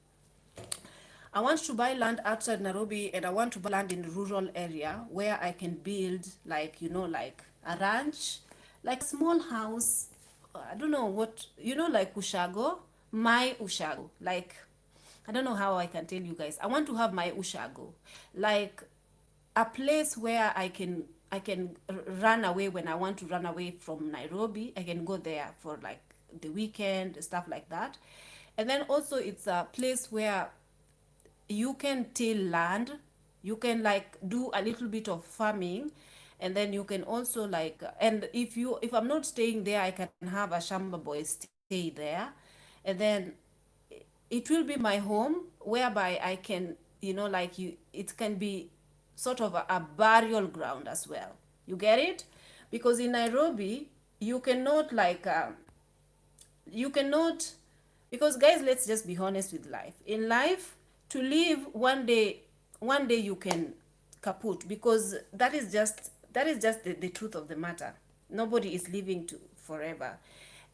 I want to buy land outside Nairobi, and I want to buy land in rural area where I can build, like, like a ranch, like a small house. I don't know what, like Ushago, my Ushago. Like, I don't know how I can tell you guys. I want to have my Ushago, like a place where I can run away when I want to run away from Nairobi. I can go there for like the weekend, stuff like that. And then also it's a place where you can till land, you can like do a little bit of farming, and then you can also like, and if I'm not staying there, I can have a shamba boy stay there, and then it will be my home, whereby I can, like, it can be sort of a burial ground as well. You get it? Because in Nairobi you cannot like you cannot, because guys, let's just be honest with life. In life, to live one day you can kaput, because that is just the truth of the matter. Nobody is living to forever.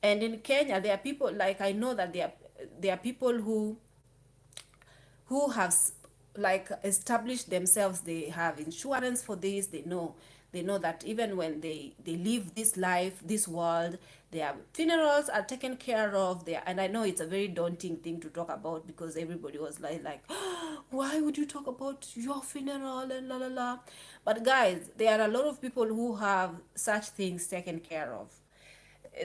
And in Kenya, there are people, like, I know that there are people who have like established themselves. They have insurance for this. They know that even when they leave this life, this world, their funerals are taken care of there. And I know it's a very daunting thing to talk about, because everybody was like why would you talk about your funeral and la la la. But guys, there are a lot of people who have such things taken care of.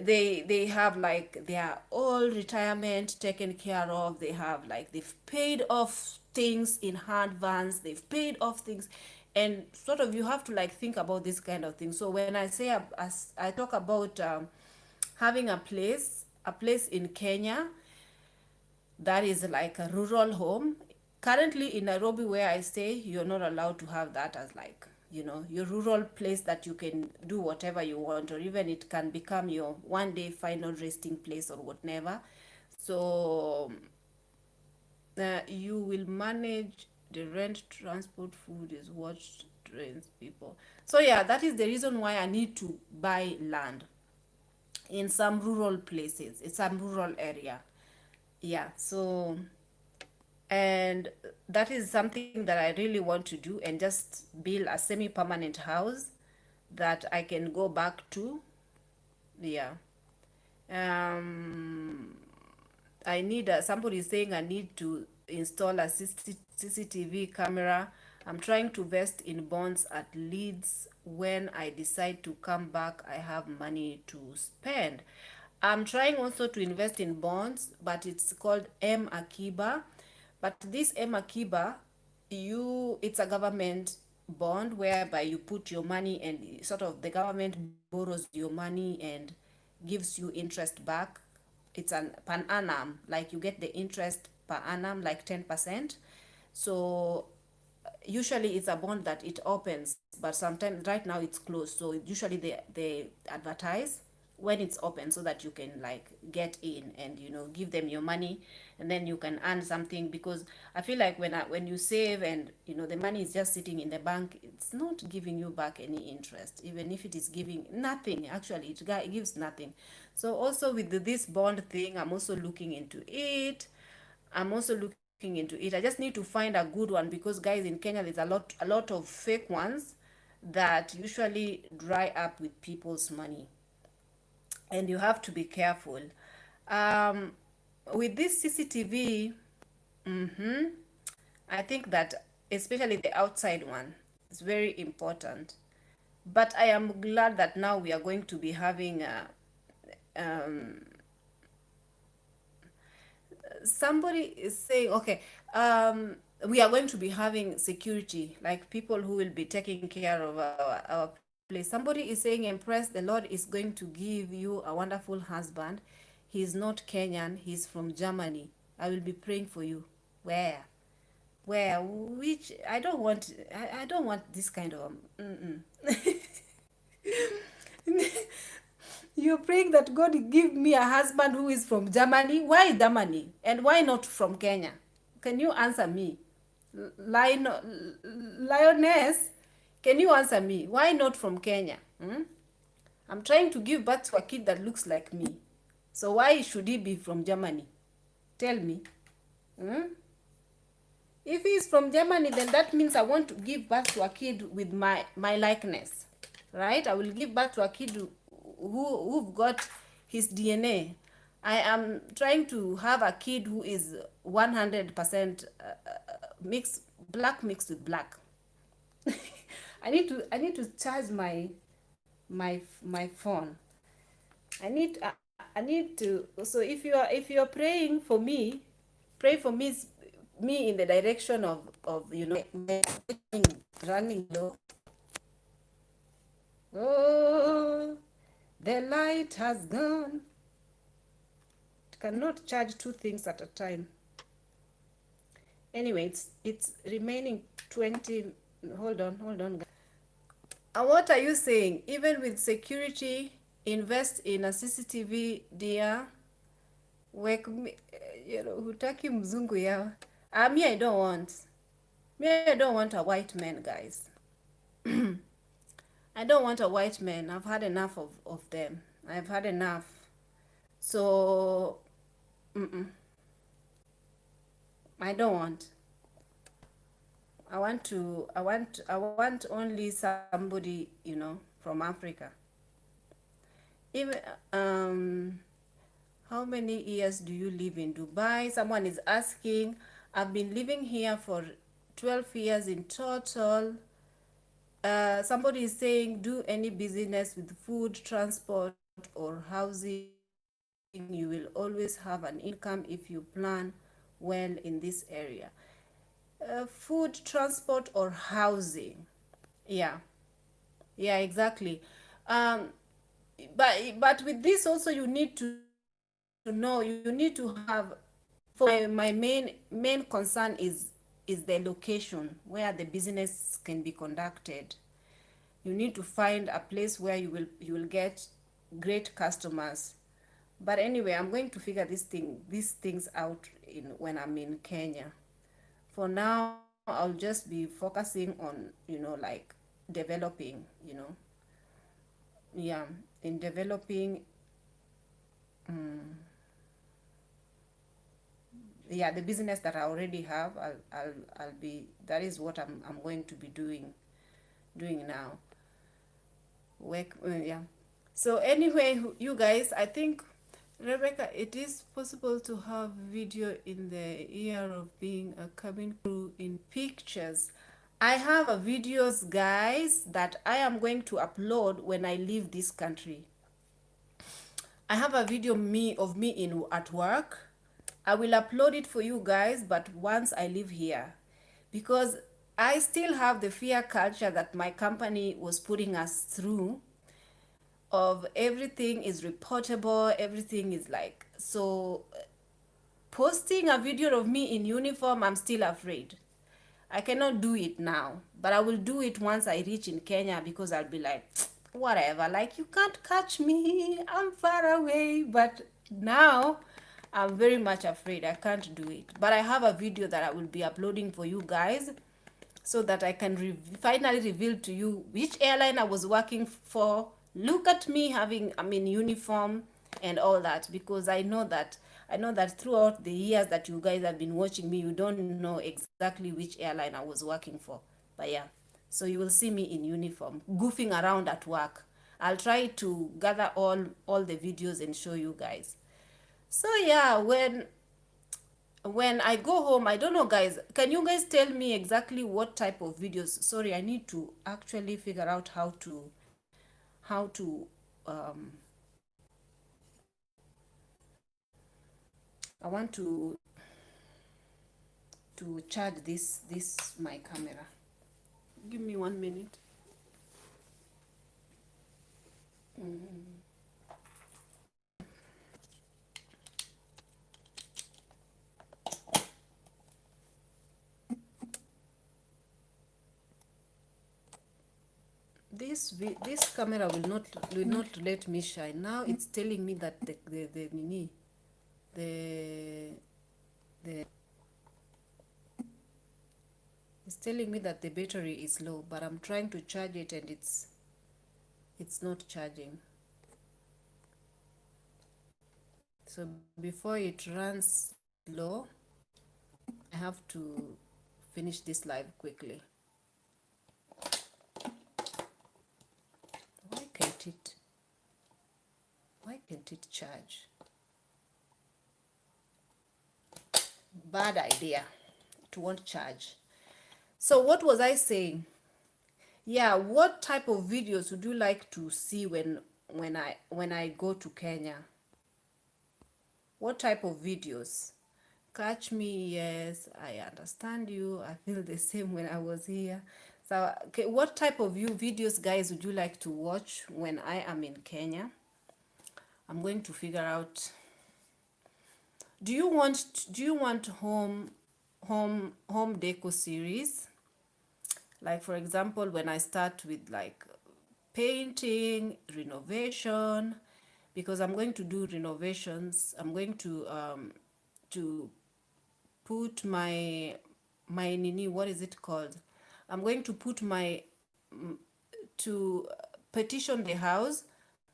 They have like their all retirement taken care of. They have like, they've paid off things in advance, they've paid off things. And sort of, you have to like think about this kind of thing. So when I say, as I talk about having a place in Kenya that is like a rural home. Currently in Nairobi, where I stay, you're not allowed to have that as like, your rural place that you can do whatever you want, or even it can become your one day final resting place or whatever. So you will manage The rent, transport, food is what drains people. So yeah, that is the reason why I need to buy land in some rural places, in some rural area. Yeah, so and that is something that I really want to do, and just build a semi-permanent house that I can go back to. Yeah. Um, I need somebody is saying I need to install a CCTV camera. I'm trying to invest in bonds at Leeds. When I decide to come back, I have money to spend. I'm trying also to invest in bonds, but it's called M Akiba. But this M Akiba, it's a government bond whereby you put your money, and sort of the government borrows your money and gives you interest back. It's an per annum, like you get the interest per annum, like 10%. So usually it's a bond that it opens, but sometimes right now it's closed, so usually they advertise when it's open so that you can like get in and give them your money, and then you can earn something. Because I feel like when you save and the money is just sitting in the bank, it's not giving you back any interest. Even if it is giving nothing, actually it gives nothing. So also with this bond thing, I'm also looking into it. I just need to find a good one, because guys, in Kenya there's a lot of fake ones that usually dry up with people's money, and you have to be careful. Um, with this CCTV, I think that especially the outside one is very important. But I am glad that now we are going to be having um, somebody is saying, okay, we are going to be having security, like people who will be taking care of our place. Somebody is saying, impress, the Lord is going to give you a wonderful husband. He's not Kenyan, he's from Germany. I will be praying for you. Where which I don't want this kind of you're praying that God give me a husband who is from Germany. Why Germany? And why not from Kenya? Can you answer me? Lion, Lioness, can you answer me? Why not from Kenya? I'm trying to give birth to a kid that looks like me. So why should he be from Germany? Tell me. Hmm? If he's from Germany, then that means I want to give birth to a kid with my likeness, right? I will give birth to a kid who've got his DNA. I am trying to have a kid who is 100% mixed, black mixed with black. I need to charge my phone. I need to. So if you're praying for me, pray for me in the direction of running low. Oh, the light has gone. It cannot charge two things at a time. Anyway, it's remaining 20. Hold on. And what are you saying? Even with security, invest in a CCTV, dear. Hutaki mzungu yao. Me, I don't want. Me, I don't want a white man, guys. I don't want a white man. I've had enough of them. I've had enough. So, I don't want. I want only somebody, from Africa. Even, how many years do you live in Dubai? Someone is asking. I've been living here for 12 years in total. Somebody is saying, do any business with food, transport, or housing. You will always have an income if you plan well in this area. Food, transport, or housing. Yeah, yeah, exactly. Um, but with this also, you need to know. You need to have. For my main concern is the location where the business can be conducted. You need to find a place where you will get great customers. But anyway, I'm going to figure these things out when I'm in Kenya. For now, I'll just be focusing on, like developing, yeah, in developing, yeah, the business that I already have. I'll be, that is what I'm going to be doing now. Work, yeah. So anyway, you guys, I think, Rebecca, it is possible to have video in the year of being a cabin crew in pictures. I have a videos, guys, that I am going to upload when I leave this country. I have a video of me in at work. I will upload it for you guys, but once I leave here, because I still have the fear culture that my company was putting us through, of everything is reportable, everything is like, so posting a video of me in uniform, I'm still afraid. I cannot do it now, but I will do it once I reach in Kenya, because I'll be like, whatever, like, you can't catch me, I'm far away. But now I'm very much afraid. I can't do it. But I have a video that I will be uploading for you guys, so that I can finally reveal to you which airline I was working for. Look at me having, I'm in uniform and all that, because I know that throughout the years that you guys have been watching me, you don't know exactly which airline I was working for. But yeah, so you will see me in uniform, goofing around at work. I'll try to gather all the videos and show you guys. So yeah, when I go home, I don't know, guys, can you guys tell me exactly what type of videos? Sorry, I need to actually figure out how to um I want to charge this my camera. Give me 1 minute. This camera will not let me shine. Now it's telling me that the the it's telling me that the battery is low, but I'm trying to charge it and it's not charging. So before it runs low, I have to finish this live quickly. Why can't it why can't it charge? Bad idea. It won't charge. So what was I saying? Yeah, what type of videos would you like to see when I go to Kenya? What type of videos? Catch me, yes, I understand you. I feel the same when I was here. So, okay, what type of videos, guys, would you like to watch when I am in Kenya? I'm going to figure out. Do you want home deco series? Like, for example, when I start with like painting, renovation, because I'm going to do renovations. I'm going to put my nini, what is it called? I'm going to put my to petition the house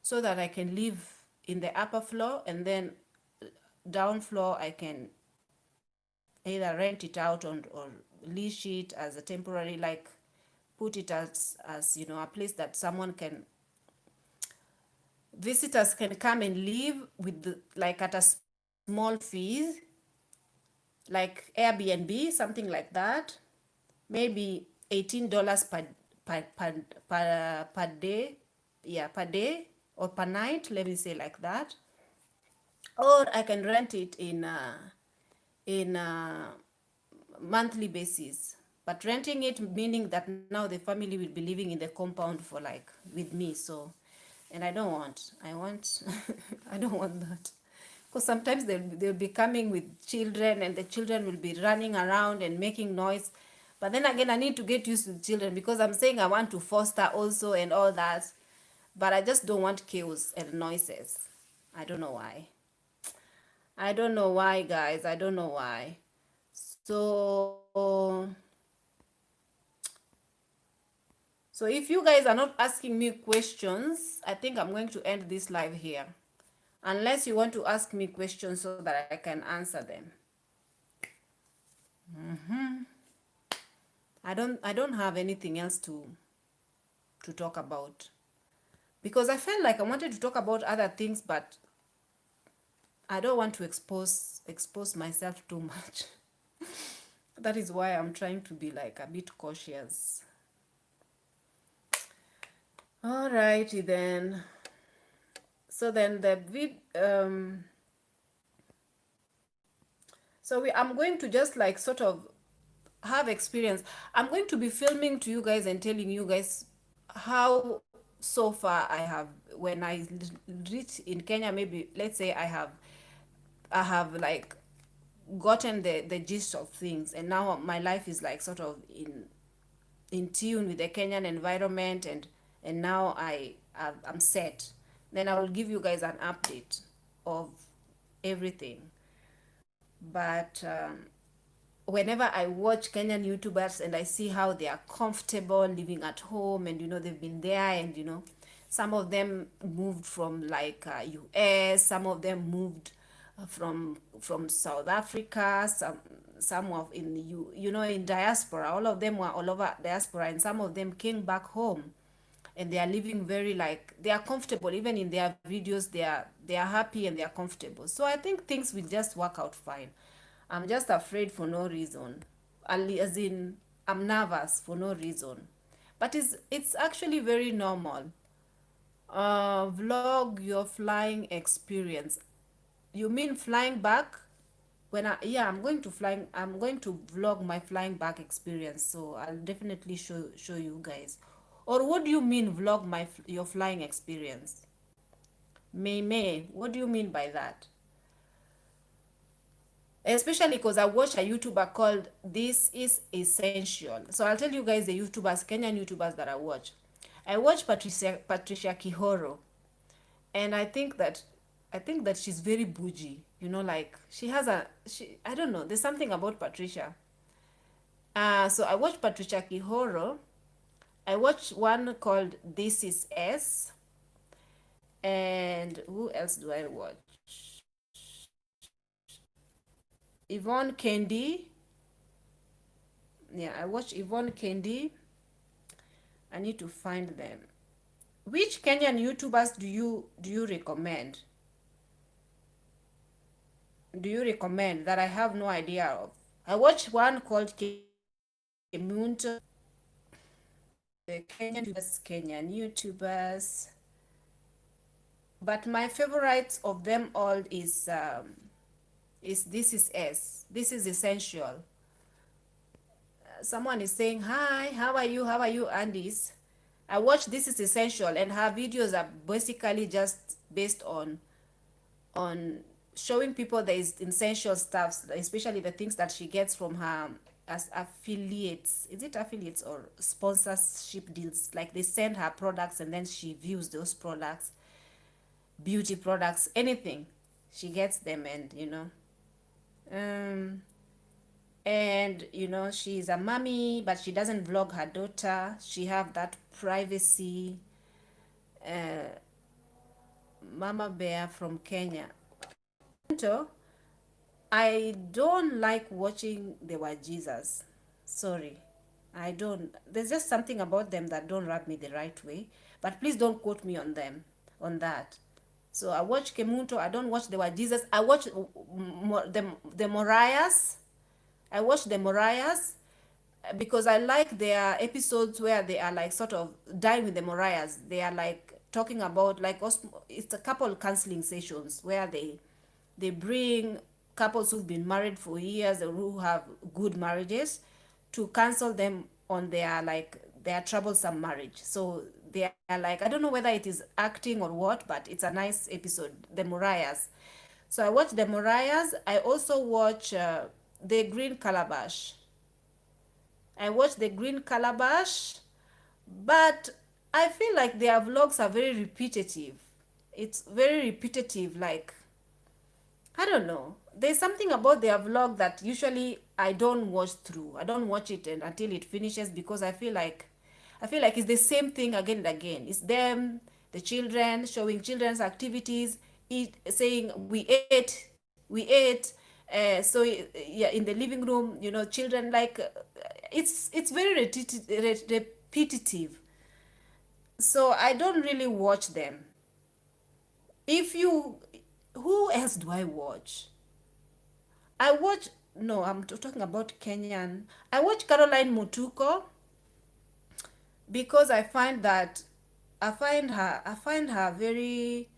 so that I can live in the upper floor, and then down floor I can either rent it out or lease it as a temporary, like put it as a place that someone can, visitors can come and live with like at a small fees, like Airbnb, something like that. Maybe $18 per day, yeah, per day or per night, let me say like that. Or I can rent it in monthly basis. But renting it meaning that now the family will be living in the compound for like with me. So, and I want I don't want that, because sometimes they'll be coming with children, and the children will be running around and making noise. But then again, I need to get used to the children, because I'm saying I want to foster also and all that, but I just don't want chaos and noises. I don't know why. I don't know why, guys. I don't know why. So So if you guys are not asking me questions, I think I'm going to end this live here. Unless you want to ask me questions so that I can answer them. I don't have anything else to talk about. Because I felt like I wanted to talk about other things, but I don't want to expose myself too much. That is why I'm trying to be like a bit cautious. Alrighty then. So then I'm going to just like sort of have experience. I'm going to be filming to you guys and telling you guys how so far I have, when I reach in Kenya, maybe let's say I have like gotten the gist of things, and now my life is like sort of in tune with the Kenyan environment, and now I'm set. Then I will give you guys an update of everything. But whenever I watch Kenyan YouTubers and I see how they are comfortable living at home, and they've been there, and some of them moved from like US, some of them moved from South Africa, some of in in diaspora. All of them were all over diaspora, and some of them came back home, and they are living very, like, they are comfortable. Even in their videos, they are happy and they are comfortable. So I think things will just work out fine. I'm just afraid for no reason. As in, I'm nervous for no reason. But it's actually very normal. Vlog your flying experience. You mean flying back? Yeah, I'm going to vlog my flying back experience. So I'll definitely show you guys. Or what do you mean vlog your flying experience? May, what do you mean by that? Especially because I watch a YouTuber called This Is Essential. So I'll tell you guys the YouTubers, Kenyan YouTubers that I watch. I watch Patricia Kihoro, and I think that she's very bougie. Like I don't know. There's something about Patricia. So I watch Patricia Kihoro. I watch one called This Is S. And who else do I watch? Yvonne Kendi. Yeah, I watch Yvonne Kendi. I need to find them. Which Kenyan YouTubers do you recommend? Do you recommend that I have no idea of? I watch one called Kemunto. The Kenyan YouTubers. But my favorite of them all is This Is S. This is Essential. Someone is saying, hi, how are you? How are you, Andis? I watch This Is Essential, and her videos are basically just based on showing people the essential stuff, especially the things that she gets from her as affiliates. Is it affiliates or sponsorship deals? Like they send her products and then she views those products, beauty products, anything. She gets them, um and she's a mommy, but she doesn't vlog her daughter. She have that privacy. Mama Bear from Kenya. So I don't like watching the word Jesus. Sorry, I don't. There's just something about them that don't rub me the right way. But please don't quote me on them, on that. So I watch Kemunto. I don't watch the word Jesus. I watch the Moriahs. I watch the Moriahs because I like their episodes where they are like sort of dying with the Moriahs. They are like talking about like it's a couple counseling sessions where they bring couples who've been married for years or who have good marriages to counsel them on their troublesome marriage. So they are like, I don't know whether it is acting or what, but it's a nice episode, the Moriahs. So I watch the Moriahs. I also watch the Green Calabash. I watch the Green Calabash, but I feel like their vlogs are very repetitive. It's very repetitive, like, I don't know. There's something about their vlog that usually I don't watch through. I don't watch it until it finishes because I feel like I feel like it's the same thing again and again. It's them, the children, showing children's activities, saying we ate. So yeah, in the living room, you know, children like it's very repetitive. So I don't really watch them. If you, who else do I watch? I watch, no, I'm talking about Kenyan. I watch Caroline Mutuko because I find her very,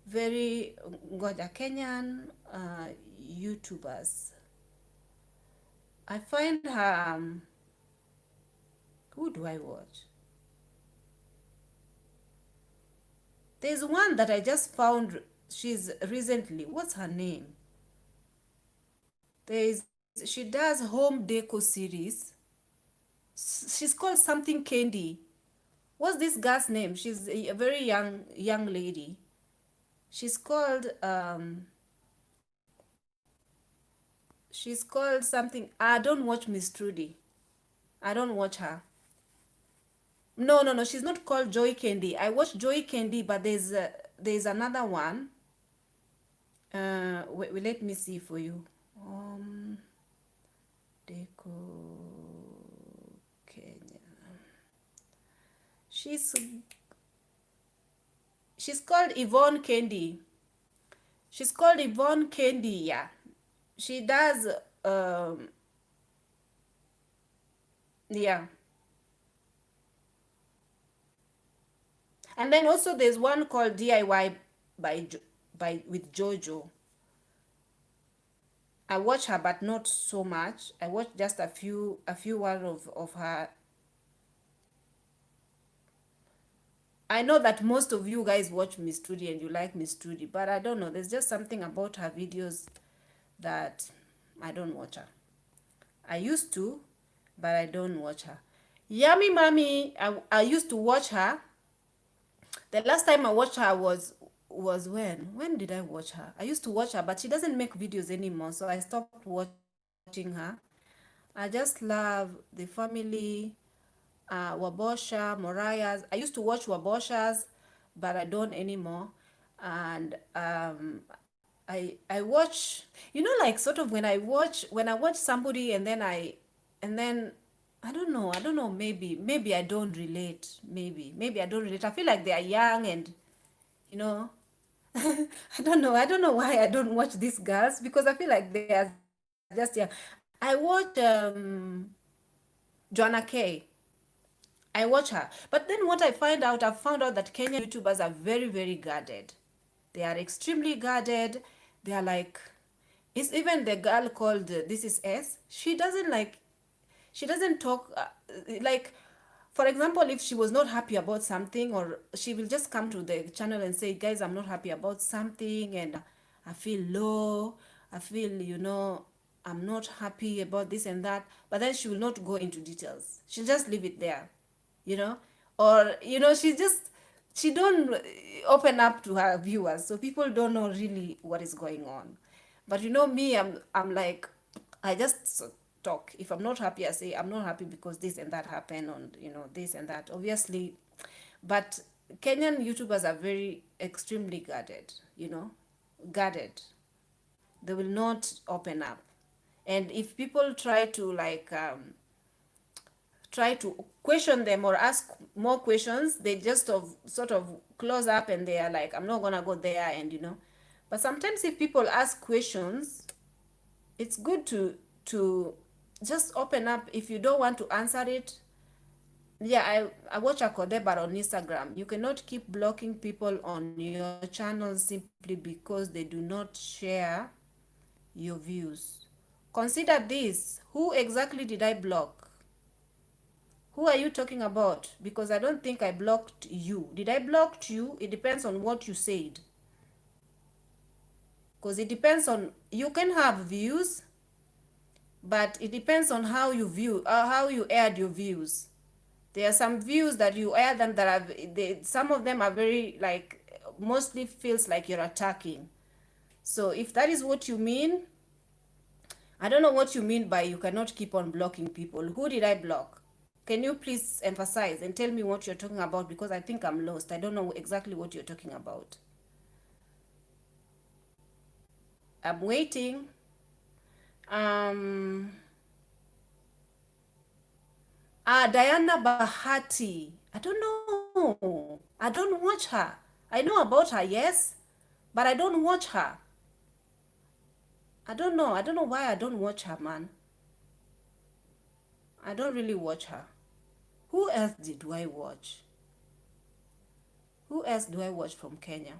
very, God, a Kenyan YouTubers. I find her, who do I watch? There's one that I just found, she's recently, what's her name? There's, she does home deco series. She's called something Candy. What's this girl's name? She's a very young lady. She's called something. I don't watch Miss Trudy. I don't watch her. No, no, no. She's not called Joy Candy. I watch Joy Candy, but there's another one. Wait, let me see for you. Deco Kenya. She's she's called Yvonne Candy. She's called Yvonne Candy. Yeah, she does. Yeah, and then also there's one called DIY by with Jojo. I watch her, but not so much. I watch just a few one of her. I know that most of you guys watch Miss Trudy and you like Miss Trudy, but I don't know. There's just something about her videos that I don't watch her. I used to, but I don't watch her. Yummy Mommy, I used to watch her. The last time I watched her was when? When did I watch her? I used to watch her, but she doesn't make videos anymore, so I stopped watching her. I just love the family, Wabosha, Mariah's. I used to watch Wabosha's, but I don't anymore. And I watch, you know, like sort of when I watch somebody and then I don't know, maybe I don't relate. Maybe I don't relate. I feel like they are young and you know, I don't know why I don't watch these girls because I feel like they are just young. I watch Joanna K. I watch her. But then what I found out that Kenyan YouTubers are very, very guarded. They are extremely guarded. They are like, it's even the girl called This Is S. She doesn't talk like, for example, if she was not happy about something, or she will just come to the channel and say, guys, I'm not happy about something and I feel low. I feel, I'm not happy about this and that. But then she will not go into details. She'll just leave it there, you know? Or, she don't open up to her viewers. So people don't know really what is going on. But me, I'm like, I just talk. If I'm not happy, I say I'm not happy because this and that happened, and this and that. Obviously, but Kenyan YouTubers are very extremely guarded. Guarded. They will not open up, and if people try to try to question them or ask more questions, they just sort of close up and they are like, I'm not gonna go there, and But sometimes if people ask questions, it's good to just open up. If you don't want to answer it, yeah, I watch Akodebar on Instagram. You cannot keep blocking people on your channel simply because they do not share your views. Consider this. Who exactly did I block? Who are you talking about? Because I don't think I blocked you. Did I block you? It depends on what you said. Because it depends on, you can have views, but it depends on how you how you aired your views. There are some views that you air them that some of them are very mostly feels like you're attacking. So if that is what you mean, I don't know what you mean by you cannot keep on blocking people. Who did I block? Can you please emphasize and tell me what you're talking about, because I think I'm lost. I don't know exactly what you're talking about. I'm waiting. Um, Diana Bahati. I don't know. I don't watch her. I know about her, yes, but I don't watch her. I don't know. I don't know why I don't watch her, man. I don't really watch her. Who else do I watch? Who else do I watch from Kenya?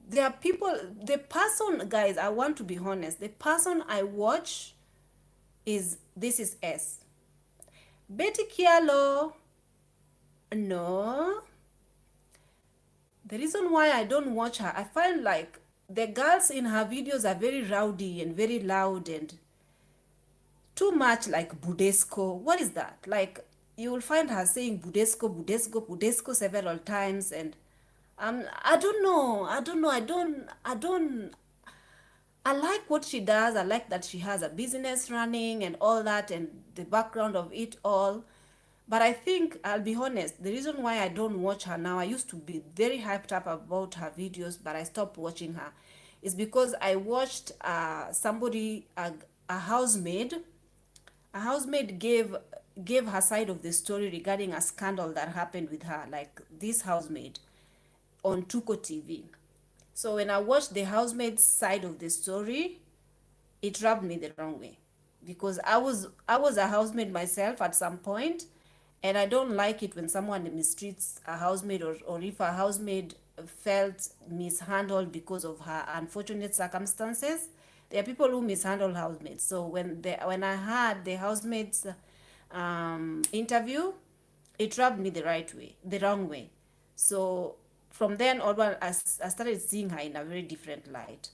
There are people, the person, guys, I want to be honest. The person I watch is This Is S. Betty Kialo, no. The reason why I don't watch her, I find like the girls in her videos are very rowdy and very loud and too much like Budesco. What is that? Like, you will find her saying Budesco, Budesco, Budesco several times, and I don't know. I like what she does. I like that she has a business running and all that and the background of it all. But I think, I'll be honest, the reason why I don't watch her now, I used to be very hyped up about her videos, but I stopped watching her, is because I watched somebody, a housemaid. A housemaid gave her side of the story regarding a scandal that happened with her, like this housemaid on Tuko TV. So when I watched the housemaid's side of the story, it rubbed me the wrong way, because I was a housemaid myself at some point, and I don't like it when someone mistreats a housemaid, or if a housemaid felt mishandled because of her unfortunate circumstances. There are people who mishandle housemates. So when I had the housemaid's interview, it rubbed me the wrong way. So from then onward, I started seeing her in a very different light.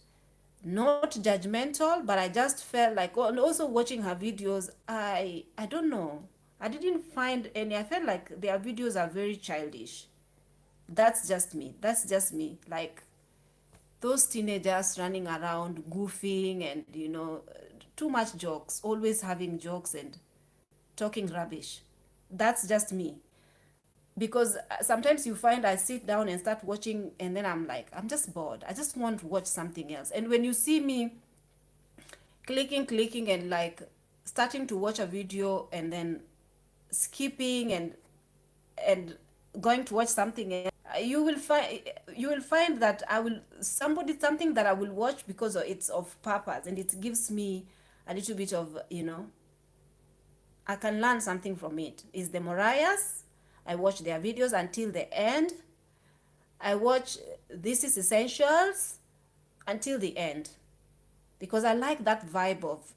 Not judgmental, but I just felt like, oh, and also watching her videos, I don't know. I didn't find any. I felt like their videos are very childish. That's just me. That's just me. Like those teenagers running around goofing and, too much jokes, always having jokes and talking rubbish. That's just me. Because sometimes you find I sit down and start watching, and then I'm like, I'm just bored. I just want to watch something else. And when you see me clicking and like starting to watch a video and then skipping and going to watch something else, you will find that something that I will watch because it's of purpose, and it gives me a little bit of, I can learn something from it. Is the Mariahs. I watch their videos until the end. I watch This Is Essentials until the end, because I like that vibe of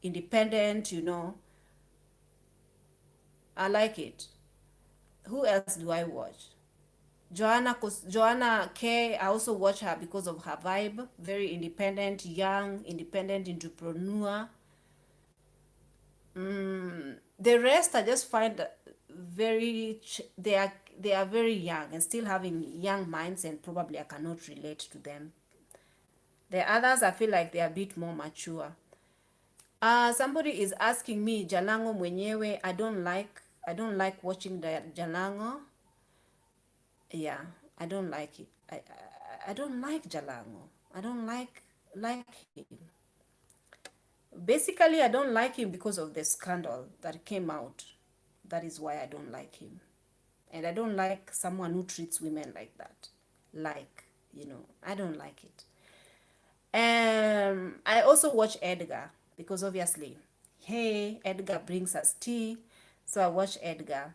independent, I like it. Who else do I watch? Joanna K. I also watch her because of her vibe. Very independent, young, independent entrepreneur. The rest I just find they are very young and still having young minds, and probably I cannot relate to them. The others I feel like they are a bit more mature. Somebody is asking me Jalango mwenyewe. I don't like watching the Jalango. Yeah, I don't like it. I don't like Jalango. I don't like him. Basically, I don't like him because of the scandal that came out. That is why I don't like him. And I don't like someone who treats women like that. I don't like it. I also watch Edgar because obviously, hey, Edgar brings us tea. So I watch Edgar.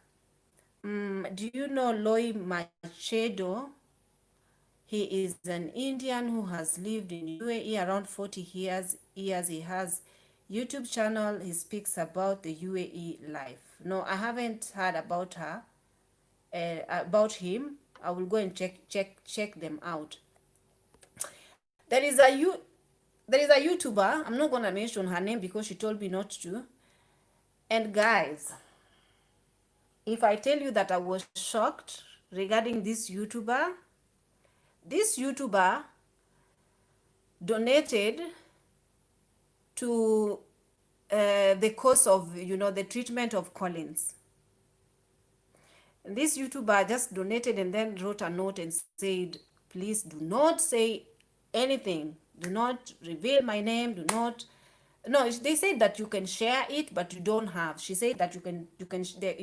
Do you know Loy Machedo? He is an Indian who has lived in UAE around 40 years. He has YouTube channel. He speaks about the UAE life. No, I haven't heard about him. I will go and check them out. There is a YouTuber. I'm not gonna mention her name because she told me not to. And guys, if I tell you that I was shocked regarding this YouTuber donated to the course of, the treatment of Collins. And this YouTuber just donated and then wrote a note and said, please do not say anything. Do not reveal my name. Do not. No, they said that you can share it, but you don't have. She said that you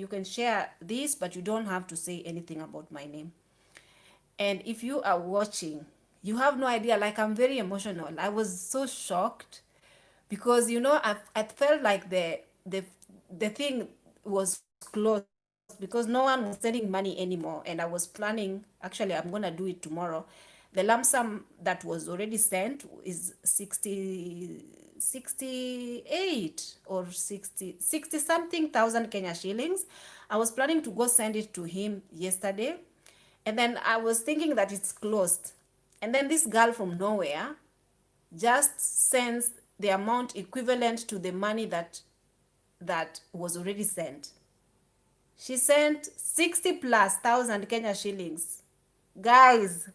can share this, but you don't have to say anything about my name. And if you are watching, you have no idea. Like, I'm very emotional. I was so shocked because, I felt like the thing was closed because no one was sending money anymore. And I was planning, actually, I'm gonna do it tomorrow. The lump sum that was already sent is 68 or 60 something thousand Kenya shillings. I was planning to go send it to him yesterday, and then I was thinking that it's closed. And then this girl from nowhere just sends the amount equivalent to the money that was already sent. She sent 60 plus thousand Kenya shillings. Guys,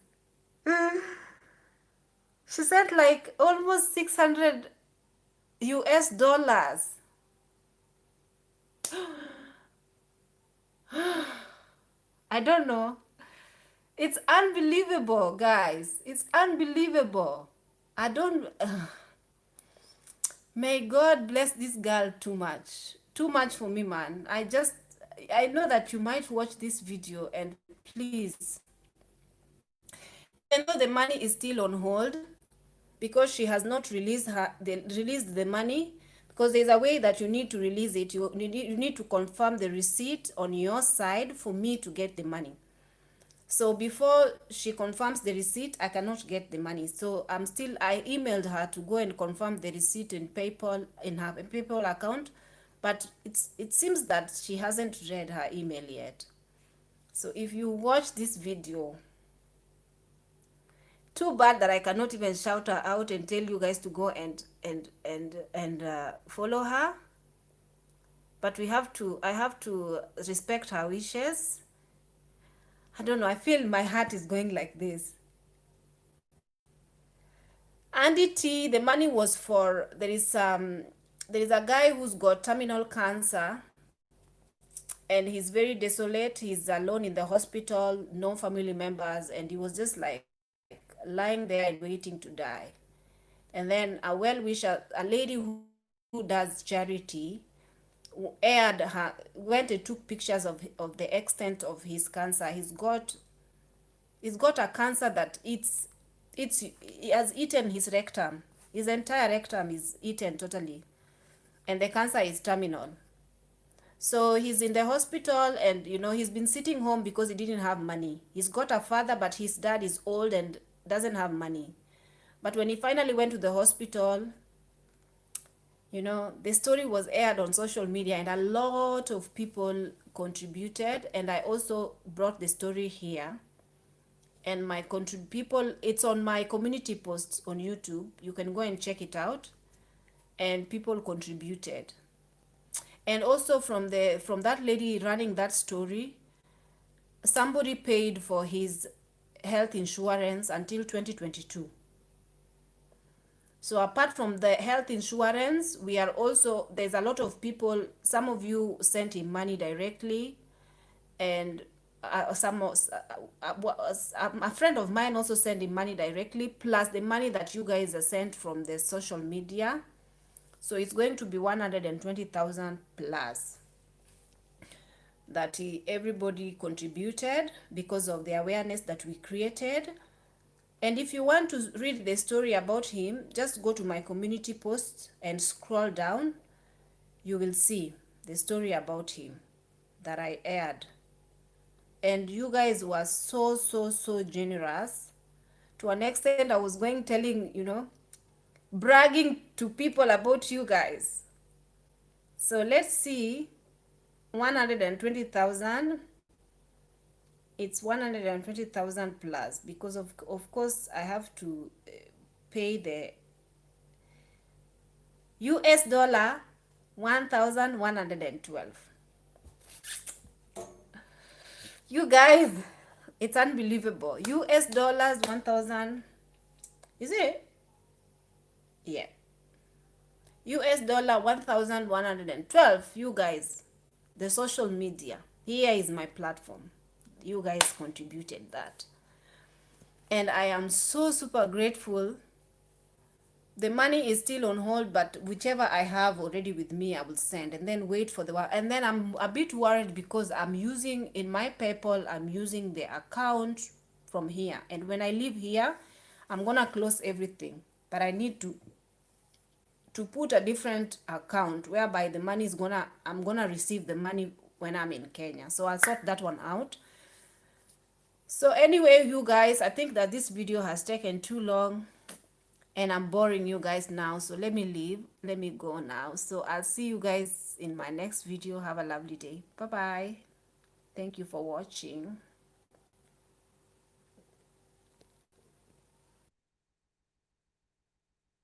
she sent like almost 600 US dollars. I don't know. It's unbelievable, guys. It's unbelievable. I don't. May God bless this girl too much. Too much for me, man. I know that you might watch this video, and please, even though the money is still on hold, because she has not released the money, because there's a way that you need to release it. You need to confirm the receipt on your side for me to get the money. So before she confirms the receipt, I cannot get the money. So I emailed her to go and confirm the receipt in PayPal, in her PayPal account, but it seems that she hasn't read her email yet. So if you watch this video, too bad that I cannot even shout her out and tell you guys to go and follow her. But I have to respect her wishes. I don't know, I feel my heart is going like this. Andy T, the money was for, there is a guy who's got terminal cancer, and he's very desolate. He's alone in the hospital, no family members, and he was just like lying there and waiting to die. And then a well-wisher, a lady who does charity, went and took pictures of the extent of his cancer. He's got a cancer that he has eaten his rectum. His entire rectum is eaten totally, and the cancer is terminal. So he's in the hospital, and he's been sitting home because he didn't have money. He's got a father, but his dad is old and doesn't have money. But when he finally went to the hospital, the story was aired on social media, and a lot of people contributed, and I also brought the story here. And it's on my community posts on YouTube. You can go and check it out. And people contributed. And also from that lady running that story, somebody paid for his health insurance until 2022. So apart from the health insurance, there's a lot of people, some of you sent him money directly, and a friend of mine also sent him money directly, plus the money that you guys are sent from the social media. So it's going to be 120,000 plus that everybody contributed because of the awareness that we created. And if you want to read the story about him, just go to my community post and scroll down. You will see the story about him that I aired. And you guys were so generous. To an extent, I was bragging to people about you guys. So let's see, 120,000. It's 120,000 plus because of course I have to pay the US dollar 1,112. You guys, it's unbelievable. US dollars 1,000. Is it? Yeah. US dollar 1112. You guys, the social media, here is my platform. You guys contributed that, and I am so super grateful. The money is still on hold, but whichever I have already with me, I will send, and then wait for the one. And then I'm a bit worried because I'm using in my PayPal, I'm using the account from here, and when I leave here, I'm gonna close everything. But I need to put a different account whereby the money is gonna, I'm gonna receive the money when I'm in Kenya. So I'll sort that one out. So anyway, you guys, I think that this video has taken too long and I'm boring you guys now, so let me leave, let me go now. So I'll see you guys in my next video. Have a lovely day. Bye bye. Thank you for watching.